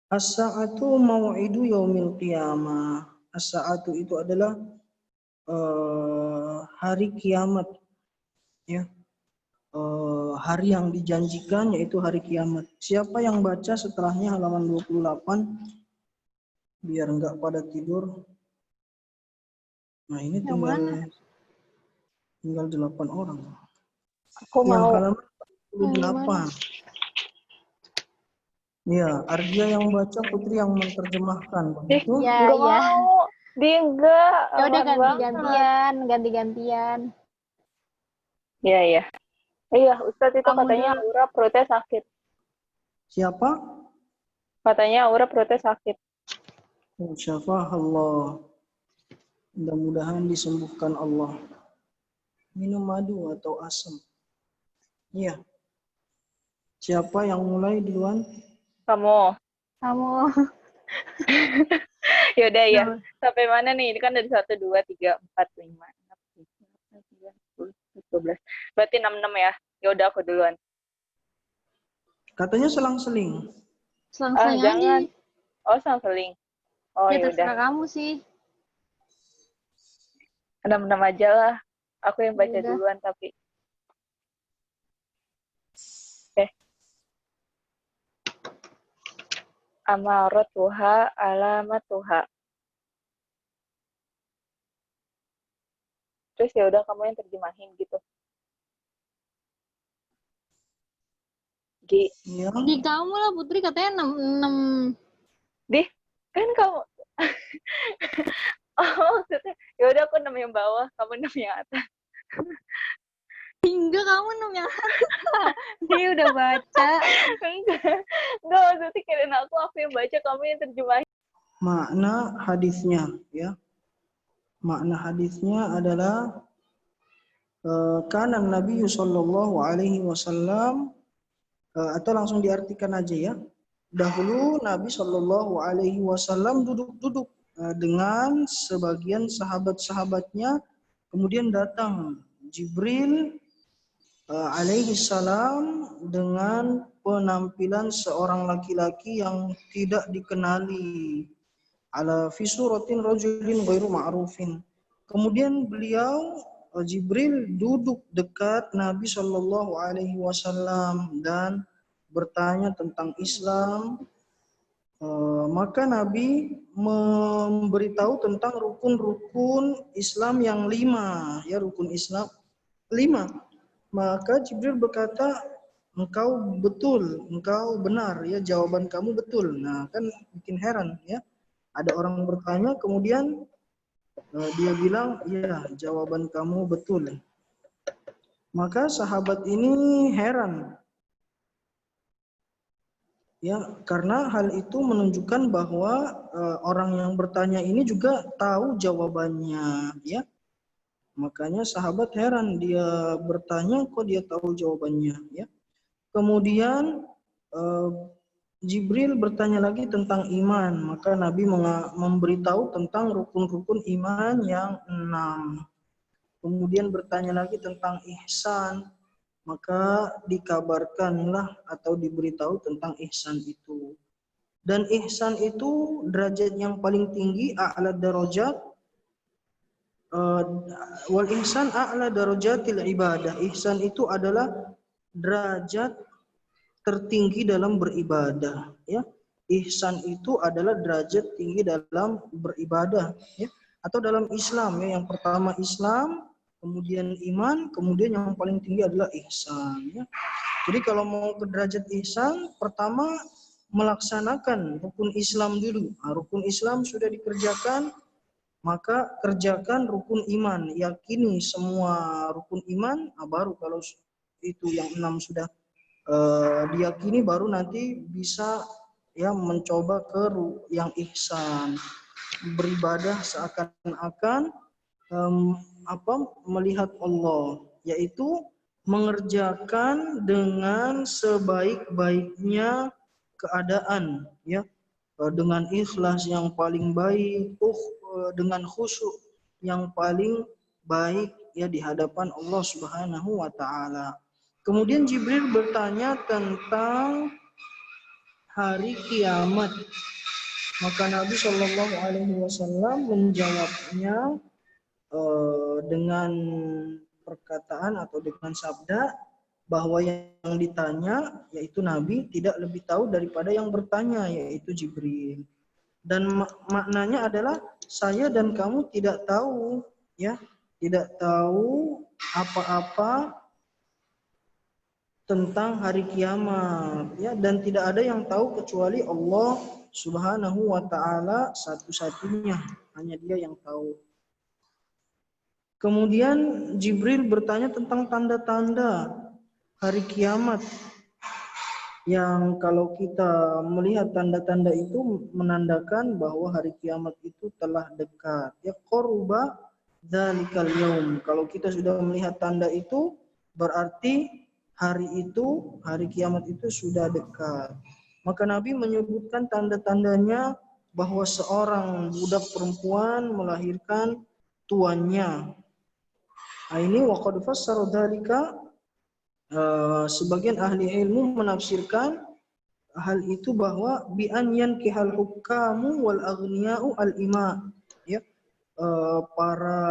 As-sa'atu mau'idu yaumil qiyamah. As-sa'atu itu adalah hari kiamat, ya. Hari yang dijanjikan yaitu hari kiamat. Siapa yang baca setelahnya halaman 28 biar enggak pada tidur. Nah, ini tinggal 8 orang. Aku Yang mau. halaman 28. Ya, Ardia yang baca, Putri yang menerjemahkan, begitu? Ya, Enggak ya. mau. Dia enggak. Ya udah Aman ganti-gantian. Iya, iya. Iya, Ustadz itu Kamu katanya dulu. Aura protes sakit. Siapa? Katanya Aura protes sakit. Syafah Allah. Mudah-mudahan disembuhkan Allah. Minum madu atau asam. Iya. Siapa yang mulai duluan? Kamu. Yaudah ya. Sampai mana nih? Ini kan dari 1, 2, 3, 4, 5, 6, 7, 8, 9, 10, 11. Berarti 66 ya. Yaudah aku duluan. Katanya selang-seling. Selang-seling Jangan. aja. Oh, selang-seling. Oh Ya ya terserah udah. kamu sih. 6 aja lah. Aku yang baca Udah. duluan tapi. Oke. Amaratuha alamatuha. Terus ya udah kamu yang terjemahin gitu. Ya. Di kamu lah Putri katanya 6. Di kan kamu. Oh maksudnya ya udah aku 6 yang bawah, kamu 6 yang atas. Enggak, kamu 6 yang atas. Dia udah baca. Enggak maksudnya kirain aku yang baca, kamu yang terjemahin. Makna hadisnya ya. Makna hadisnya adalah kana Nabi sallallahu alaihi wasallam atau langsung diartikan aja ya. Dahulu Nabi sallallahu alaihi wasallam duduk-duduk dengan sebagian sahabat-sahabatnya, kemudian datang Jibril alaihi salam dengan penampilan seorang laki-laki yang tidak dikenali, ala fi suratin rajulin ghairu ma'rufin. Kemudian beliau Jibril duduk dekat Nabi Shallallahu Alaihi Wasallam dan bertanya tentang Islam. Maka Nabi memberitahu tentang rukun-rukun Islam yang 5, ya rukun Islam 5. Maka Jibril berkata, engkau betul, engkau benar, ya jawaban kamu betul. Nah kan bikin heran ya. Ada orang bertanya, kemudian dia bilang, ya jawaban kamu betul. Maka sahabat ini heran. Ya, karena hal itu menunjukkan bahwa orang yang bertanya ini juga tahu jawabannya, ya. Makanya sahabat heran, dia bertanya kok dia tahu jawabannya, ya. Kemudian Jibril bertanya lagi tentang iman, maka Nabi memberitahu tentang rukun-rukun iman yang 6. Kemudian bertanya lagi tentang ihsan, maka dikabarkanlah atau diberitahu tentang ihsan itu. Dan ihsan itu derajat yang paling tinggi, a'la darajat, wal ihsan a'la darajatil ibadah. Ihsan itu adalah derajat tertinggi dalam beribadah, ya. Ihsan itu adalah derajat tinggi dalam beribadah, ya. Atau dalam Islam, ya. Yang pertama Islam, kemudian iman, kemudian yang paling tinggi adalah ihsan, ya. Jadi kalau mau ke derajat ihsan, pertama melaksanakan rukun Islam dulu. Nah, rukun Islam sudah dikerjakan, maka kerjakan rukun iman. Yakini semua rukun iman, baru kalau itu yang 6 sudah diyakini, baru nanti bisa ya mencoba ke yang ihsan, beribadah seakan-akan melihat Allah, yaitu mengerjakan dengan sebaik-baiknya keadaan, ya, dengan ikhlas yang paling baik, dengan khusyuk yang paling baik, ya, di hadapan Allah Subhanahu wa taala. Kemudian Jibril bertanya tentang hari kiamat. Maka Nabi Shallallahu Alaihi Wasallam menjawabnya dengan perkataan atau dengan sabda bahwa yang ditanya, yaitu Nabi, tidak lebih tahu daripada yang bertanya, yaitu Jibril. Dan maknanya adalah saya dan kamu tidak tahu, ya, tidak tahu apa-apa tentang hari kiamat, ya, dan tidak ada yang tahu kecuali Allah Subhanahu wa taala satu-satunya, hanya Dia yang tahu. Kemudian Jibril bertanya tentang tanda-tanda hari kiamat, yang kalau kita melihat tanda-tanda itu menandakan bahwa hari kiamat itu telah dekat, ya, qaruba dzalikal yaum. Kalau kita sudah melihat tanda itu, berarti hari itu, hari kiamat itu sudah dekat. Maka Nabi menyebutkan tanda-tandanya bahwa seorang budak perempuan melahirkan tuannya. Nah, ini waqad fassara dzalika, sebagian ahli ilmu menafsirkan hal itu bahwa bi an yankihal hukamu wal aghniya'u al ima, ya, para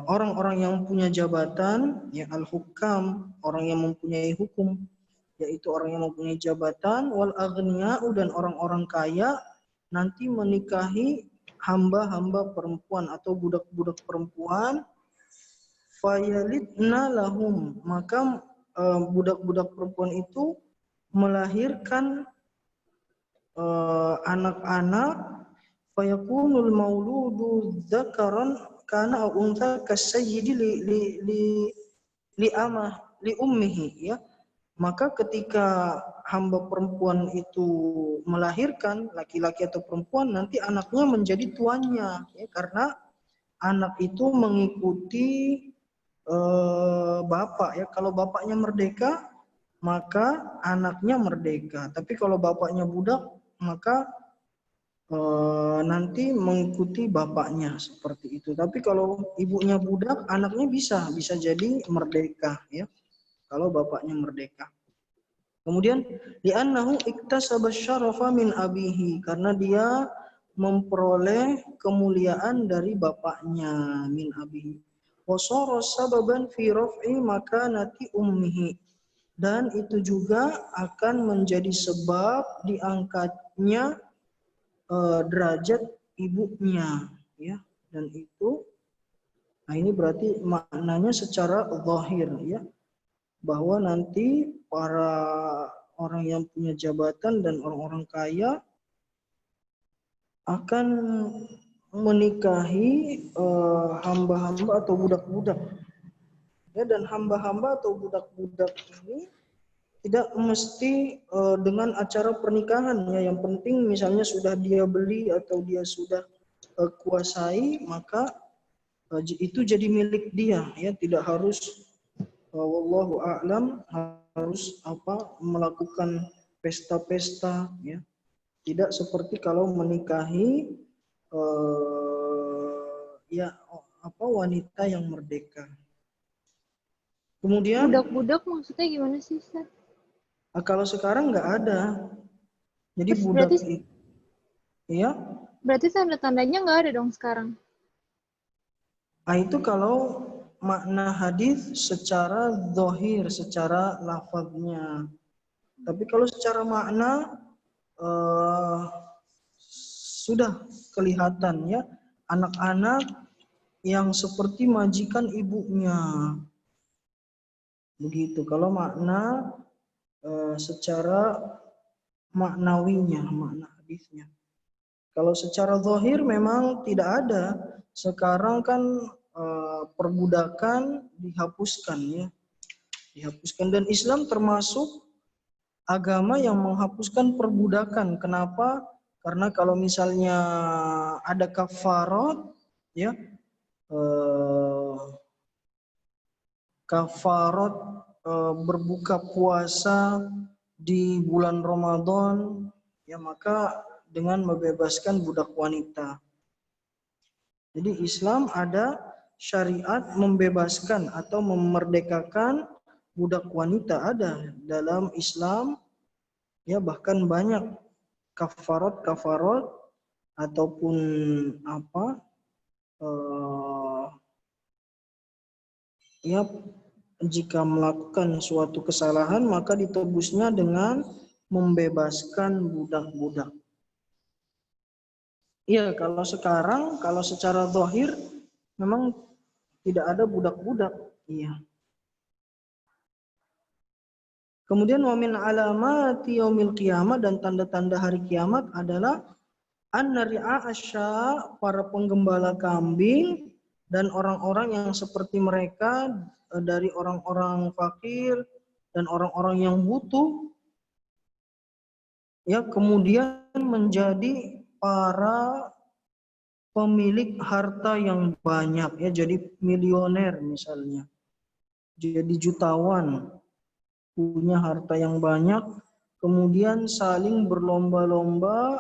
orang-orang yang punya jabatan, ya, al-hukam, orang yang mempunyai hukum, yaitu orang yang mempunyai jabatan, wal aghniya'u, dan orang-orang kaya nanti menikahi hamba-hamba perempuan atau budak-budak perempuan, fayalidna lahum, maka budak-budak perempuan itu melahirkan anak-anak, fayakunul mauludu dzakaran kana untha kasayyidi li ummihi, ya. Maka ketika hamba perempuan itu melahirkan, laki-laki atau perempuan, nanti anaknya menjadi tuannya, ya, karena anak itu mengikuti bapak, ya. Kalau bapaknya merdeka, maka anaknya merdeka. Tapi kalau bapaknya budak, maka nanti mengikuti bapaknya, seperti itu. Tapi kalau ibunya budak, anaknya bisa jadi merdeka, ya, kalau bapaknya merdeka. Kemudian li'annahu iktasaba syarafa min abihi, karena dia memperoleh kemuliaan dari bapaknya, min abihi. Wa shara sababan fi raf'i makanati ummihi, dan itu juga akan menjadi sebab diangkatnya derajat ibunya, ya. Dan itu, nah ini berarti maknanya secara zahir, ya, bahwa nanti para orang yang punya jabatan dan orang-orang kaya akan menikahi hamba-hamba atau budak-budak, ya. Dan hamba-hamba atau budak-budak ini tidak mesti dengan acara pernikahan, ya. Yang penting misalnya sudah dia beli atau dia sudah kuasai, maka itu jadi milik dia, ya. Tidak harus wallahu a'lam harus melakukan pesta-pesta, ya. Tidak seperti kalau menikahi wanita yang merdeka. Kemudian budak-budak maksudnya gimana sih, Ustaz? Kalau sekarang nggak ada. Jadi Terus budak berarti, itu, ya. Berarti tanda-tandanya nggak ada dong sekarang. Nah, itu kalau makna hadis secara zahir, secara lafaznya. Tapi kalau secara makna sudah kelihatan, ya, anak-anak yang seperti majikan ibunya. Begitu kalau makna secara maknawinya, makna hadisnya. Kalau secara zahir memang tidak ada. Sekarang kan perbudakan dihapuskan, ya. Dihapuskan, dan Islam termasuk agama yang menghapuskan perbudakan. Kenapa? Karena kalau misalnya ada kafarat, ya, kafarat berbuka puasa di bulan Ramadan, ya, maka dengan membebaskan budak wanita. Jadi Islam ada syariat membebaskan atau memerdekakan budak wanita, ada dalam Islam, ya. Bahkan banyak kafarat ataupun ya, jika melakukan suatu kesalahan maka ditebusnya dengan membebaskan budak-budak. Iya, kalau sekarang, kalau secara zahir memang tidak ada budak-budak, iya. Kemudian wa min alamati yaumil qiyamah, dan tanda-tanda hari kiamat adalah an-ri'a asya, para penggembala kambing dan orang-orang yang seperti mereka dari orang-orang fakir dan orang-orang yang butuh, ya, kemudian menjadi para pemilik harta yang banyak, ya, jadi milioner misalnya, jadi jutawan, punya harta yang banyak, kemudian saling berlomba-lomba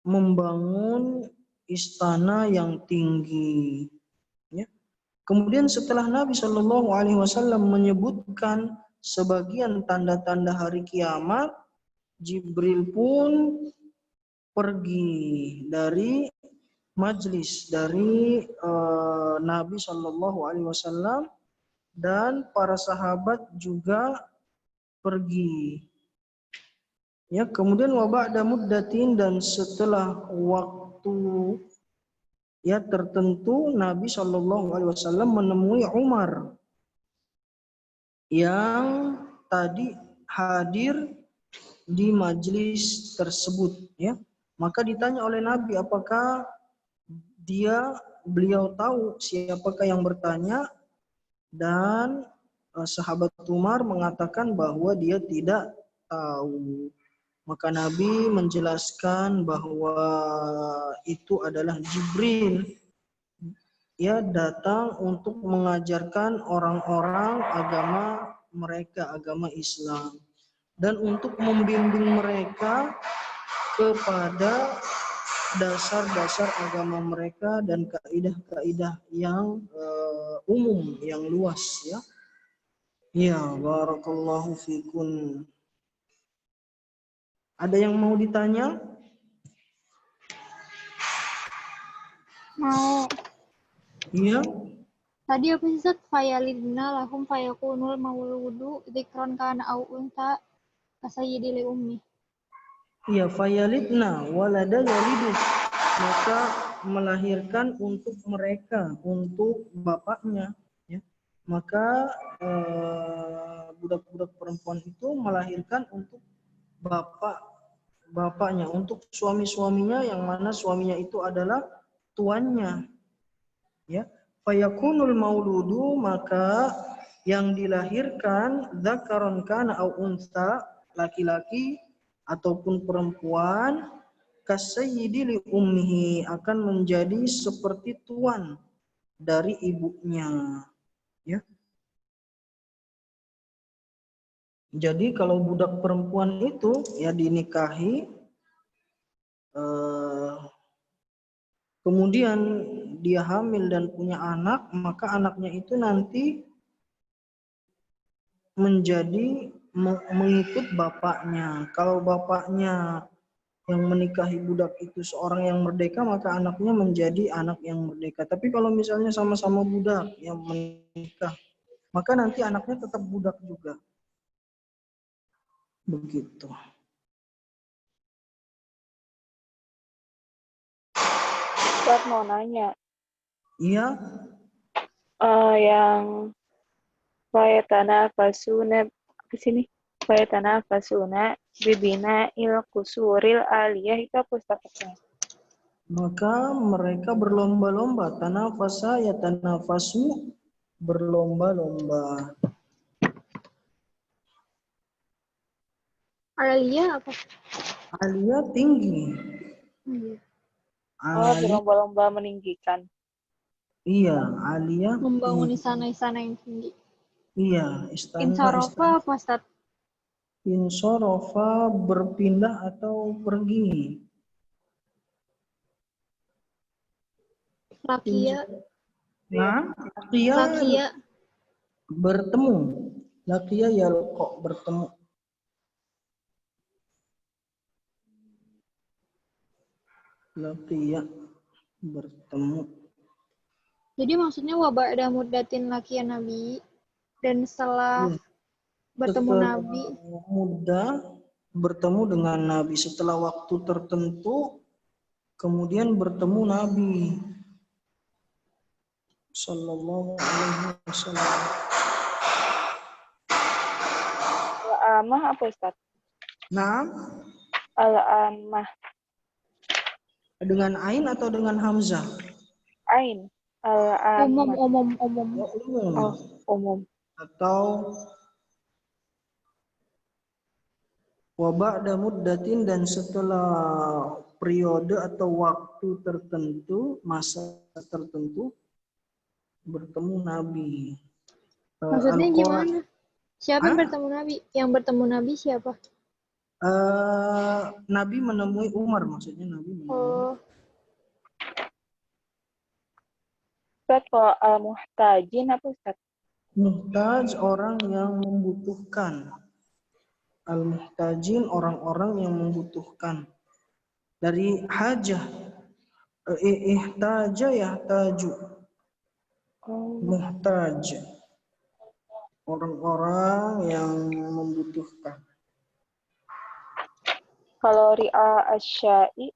membangun istana yang tinggi, ya. Kemudian setelah Nabi Shallallahu Alaihi Wasallam menyebutkan sebagian tanda-tanda hari kiamat, Jibril pun pergi dari majlis dari Nabi Shallallahu Alaihi Wasallam dan para sahabat juga pergi. Ya, kemudian waba'da muddatin, dan setelah waktu ya tertentu Nabi Shallallahu Alaihi Wasallam menemui Umar yang tadi hadir di majlis tersebut. Ya, maka ditanya oleh Nabi apakah beliau tahu siapakah yang bertanya, dan sahabat Umar mengatakan bahwa dia tidak tahu. Maka Nabi menjelaskan bahwa itu adalah Jibril ya datang untuk mengajarkan orang-orang agama mereka, agama Islam, dan untuk membimbing mereka kepada dasar-dasar agama mereka dan kaidah-kaidah yang umum, yang luas ya. Ya, barakallahu fikun. Ada yang mau ditanya? Mau. Iya. Tadi apa sih Zat? Fayalidna lahum fayakunul mauludu dzikron kana au unta kasayyidi li ummi. Iya, fayalidna walada yalidu. Maka melahirkan untuk mereka, untuk bapaknya ya. Maka budak-budak perempuan itu melahirkan untuk bapaknya, untuk suami-suaminya yang mana suaminya itu adalah tuannya. Ya, fayakunul mauludu, maka yang dilahirkan dzakaron kana au unsa, laki-laki ataupun perempuan, kasayyidi li ummihi, akan menjadi seperti tuan dari ibunya. Ya. Jadi kalau budak perempuan itu ya dinikahi, kemudian dia hamil dan punya anak, maka anaknya itu nanti menjadi mengikut bapaknya. Kalau bapaknya yang menikahi budak itu seorang yang merdeka, maka anaknya menjadi anak yang merdeka. Tapi kalau misalnya sama-sama budak yang menikah, maka nanti anaknya tetap budak juga. Begitu. Ustaz mau nanya. Iya. Yang fayatana kesini. Fayatana fasuna bibina il kusuril aliyah itu apa Ustaz? Maka mereka berlomba-lomba, tanafasa ya tanafasu, berlomba-lomba. Aliyah apa? Aliyah tinggi. Iya. Berlomba-lomba meninggikan. Iya, Aliyah Membangun tinggi. istana-istana yang tinggi. Iya, istana. Insyarofa apa Ustaz? Insorofa berpindah atau pergi. Lakia. Nah, Lakia bertemu. Lakia yalqa, bertemu. Lakia bertemu. Jadi maksudnya waba'da muddatin lakia Nabi, dan setelah bertemu Nabi. Muda bertemu dengan Nabi setelah waktu tertentu, kemudian bertemu Nabi Sallallahu Alaihi Wasallam. Al-amah apa Ustaz? Nah, Al-amah. Dengan ain atau dengan hamzah? Ain. Al-amah. Umum. Oh, umum. Atau waba'da muddatin, dan setelah periode atau waktu tertentu, masa tertentu, bertemu Nabi. Maksudnya gimana? Siapa yang bertemu Nabi? Yang bertemu Nabi siapa? Nabi menemui Umar, maksudnya Nabi menemui. Ustaz, kalau al-muhtajin apa Ustaz? Muhtaj orang yang membutuhkan. Al-muhtajin orang-orang yang membutuhkan. Dari hajah, ihtaja yahtaju. Muhtaj. Orang-orang yang membutuhkan. Kalau ri'a asya'i?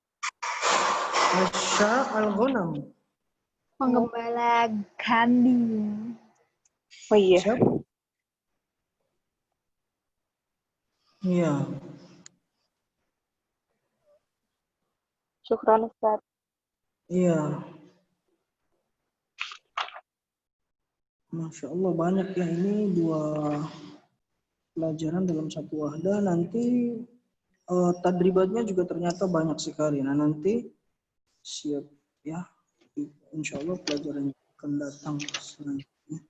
Asya al-ghanam. Penggembala kambing. Oh iya. Siapa? Iya. Syukran Ustaz. Iya. Masya Allah banyak ya, ini 2 pelajaran dalam satu wahdah. Nanti tadribatnya juga ternyata banyak sekali. Nah nanti siap ya. Insya Allah pelajaran akan datang selanjutnya.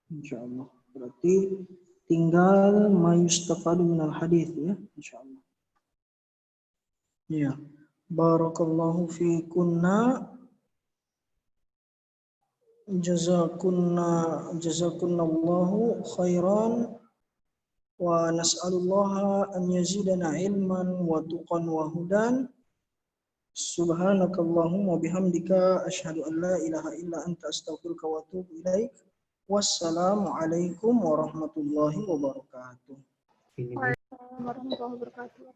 Insya Allah. Berarti tinggal mayustafadu minal hadith ya. Insya Allah. Ya. Barakallahu fikunna. Jazakunallahu khairan wa nas'alullaha an yazidana ilman wa tuqan wa hudan. Subhanakallahumma bihamdika asyhadu an la ilaha illa anta astaghfiruka wa atubu ilaik. Wassalamu alaikum warahmatullahi wabarakatuh. Waalaikumsalam warahmatullahi wabarakatuh.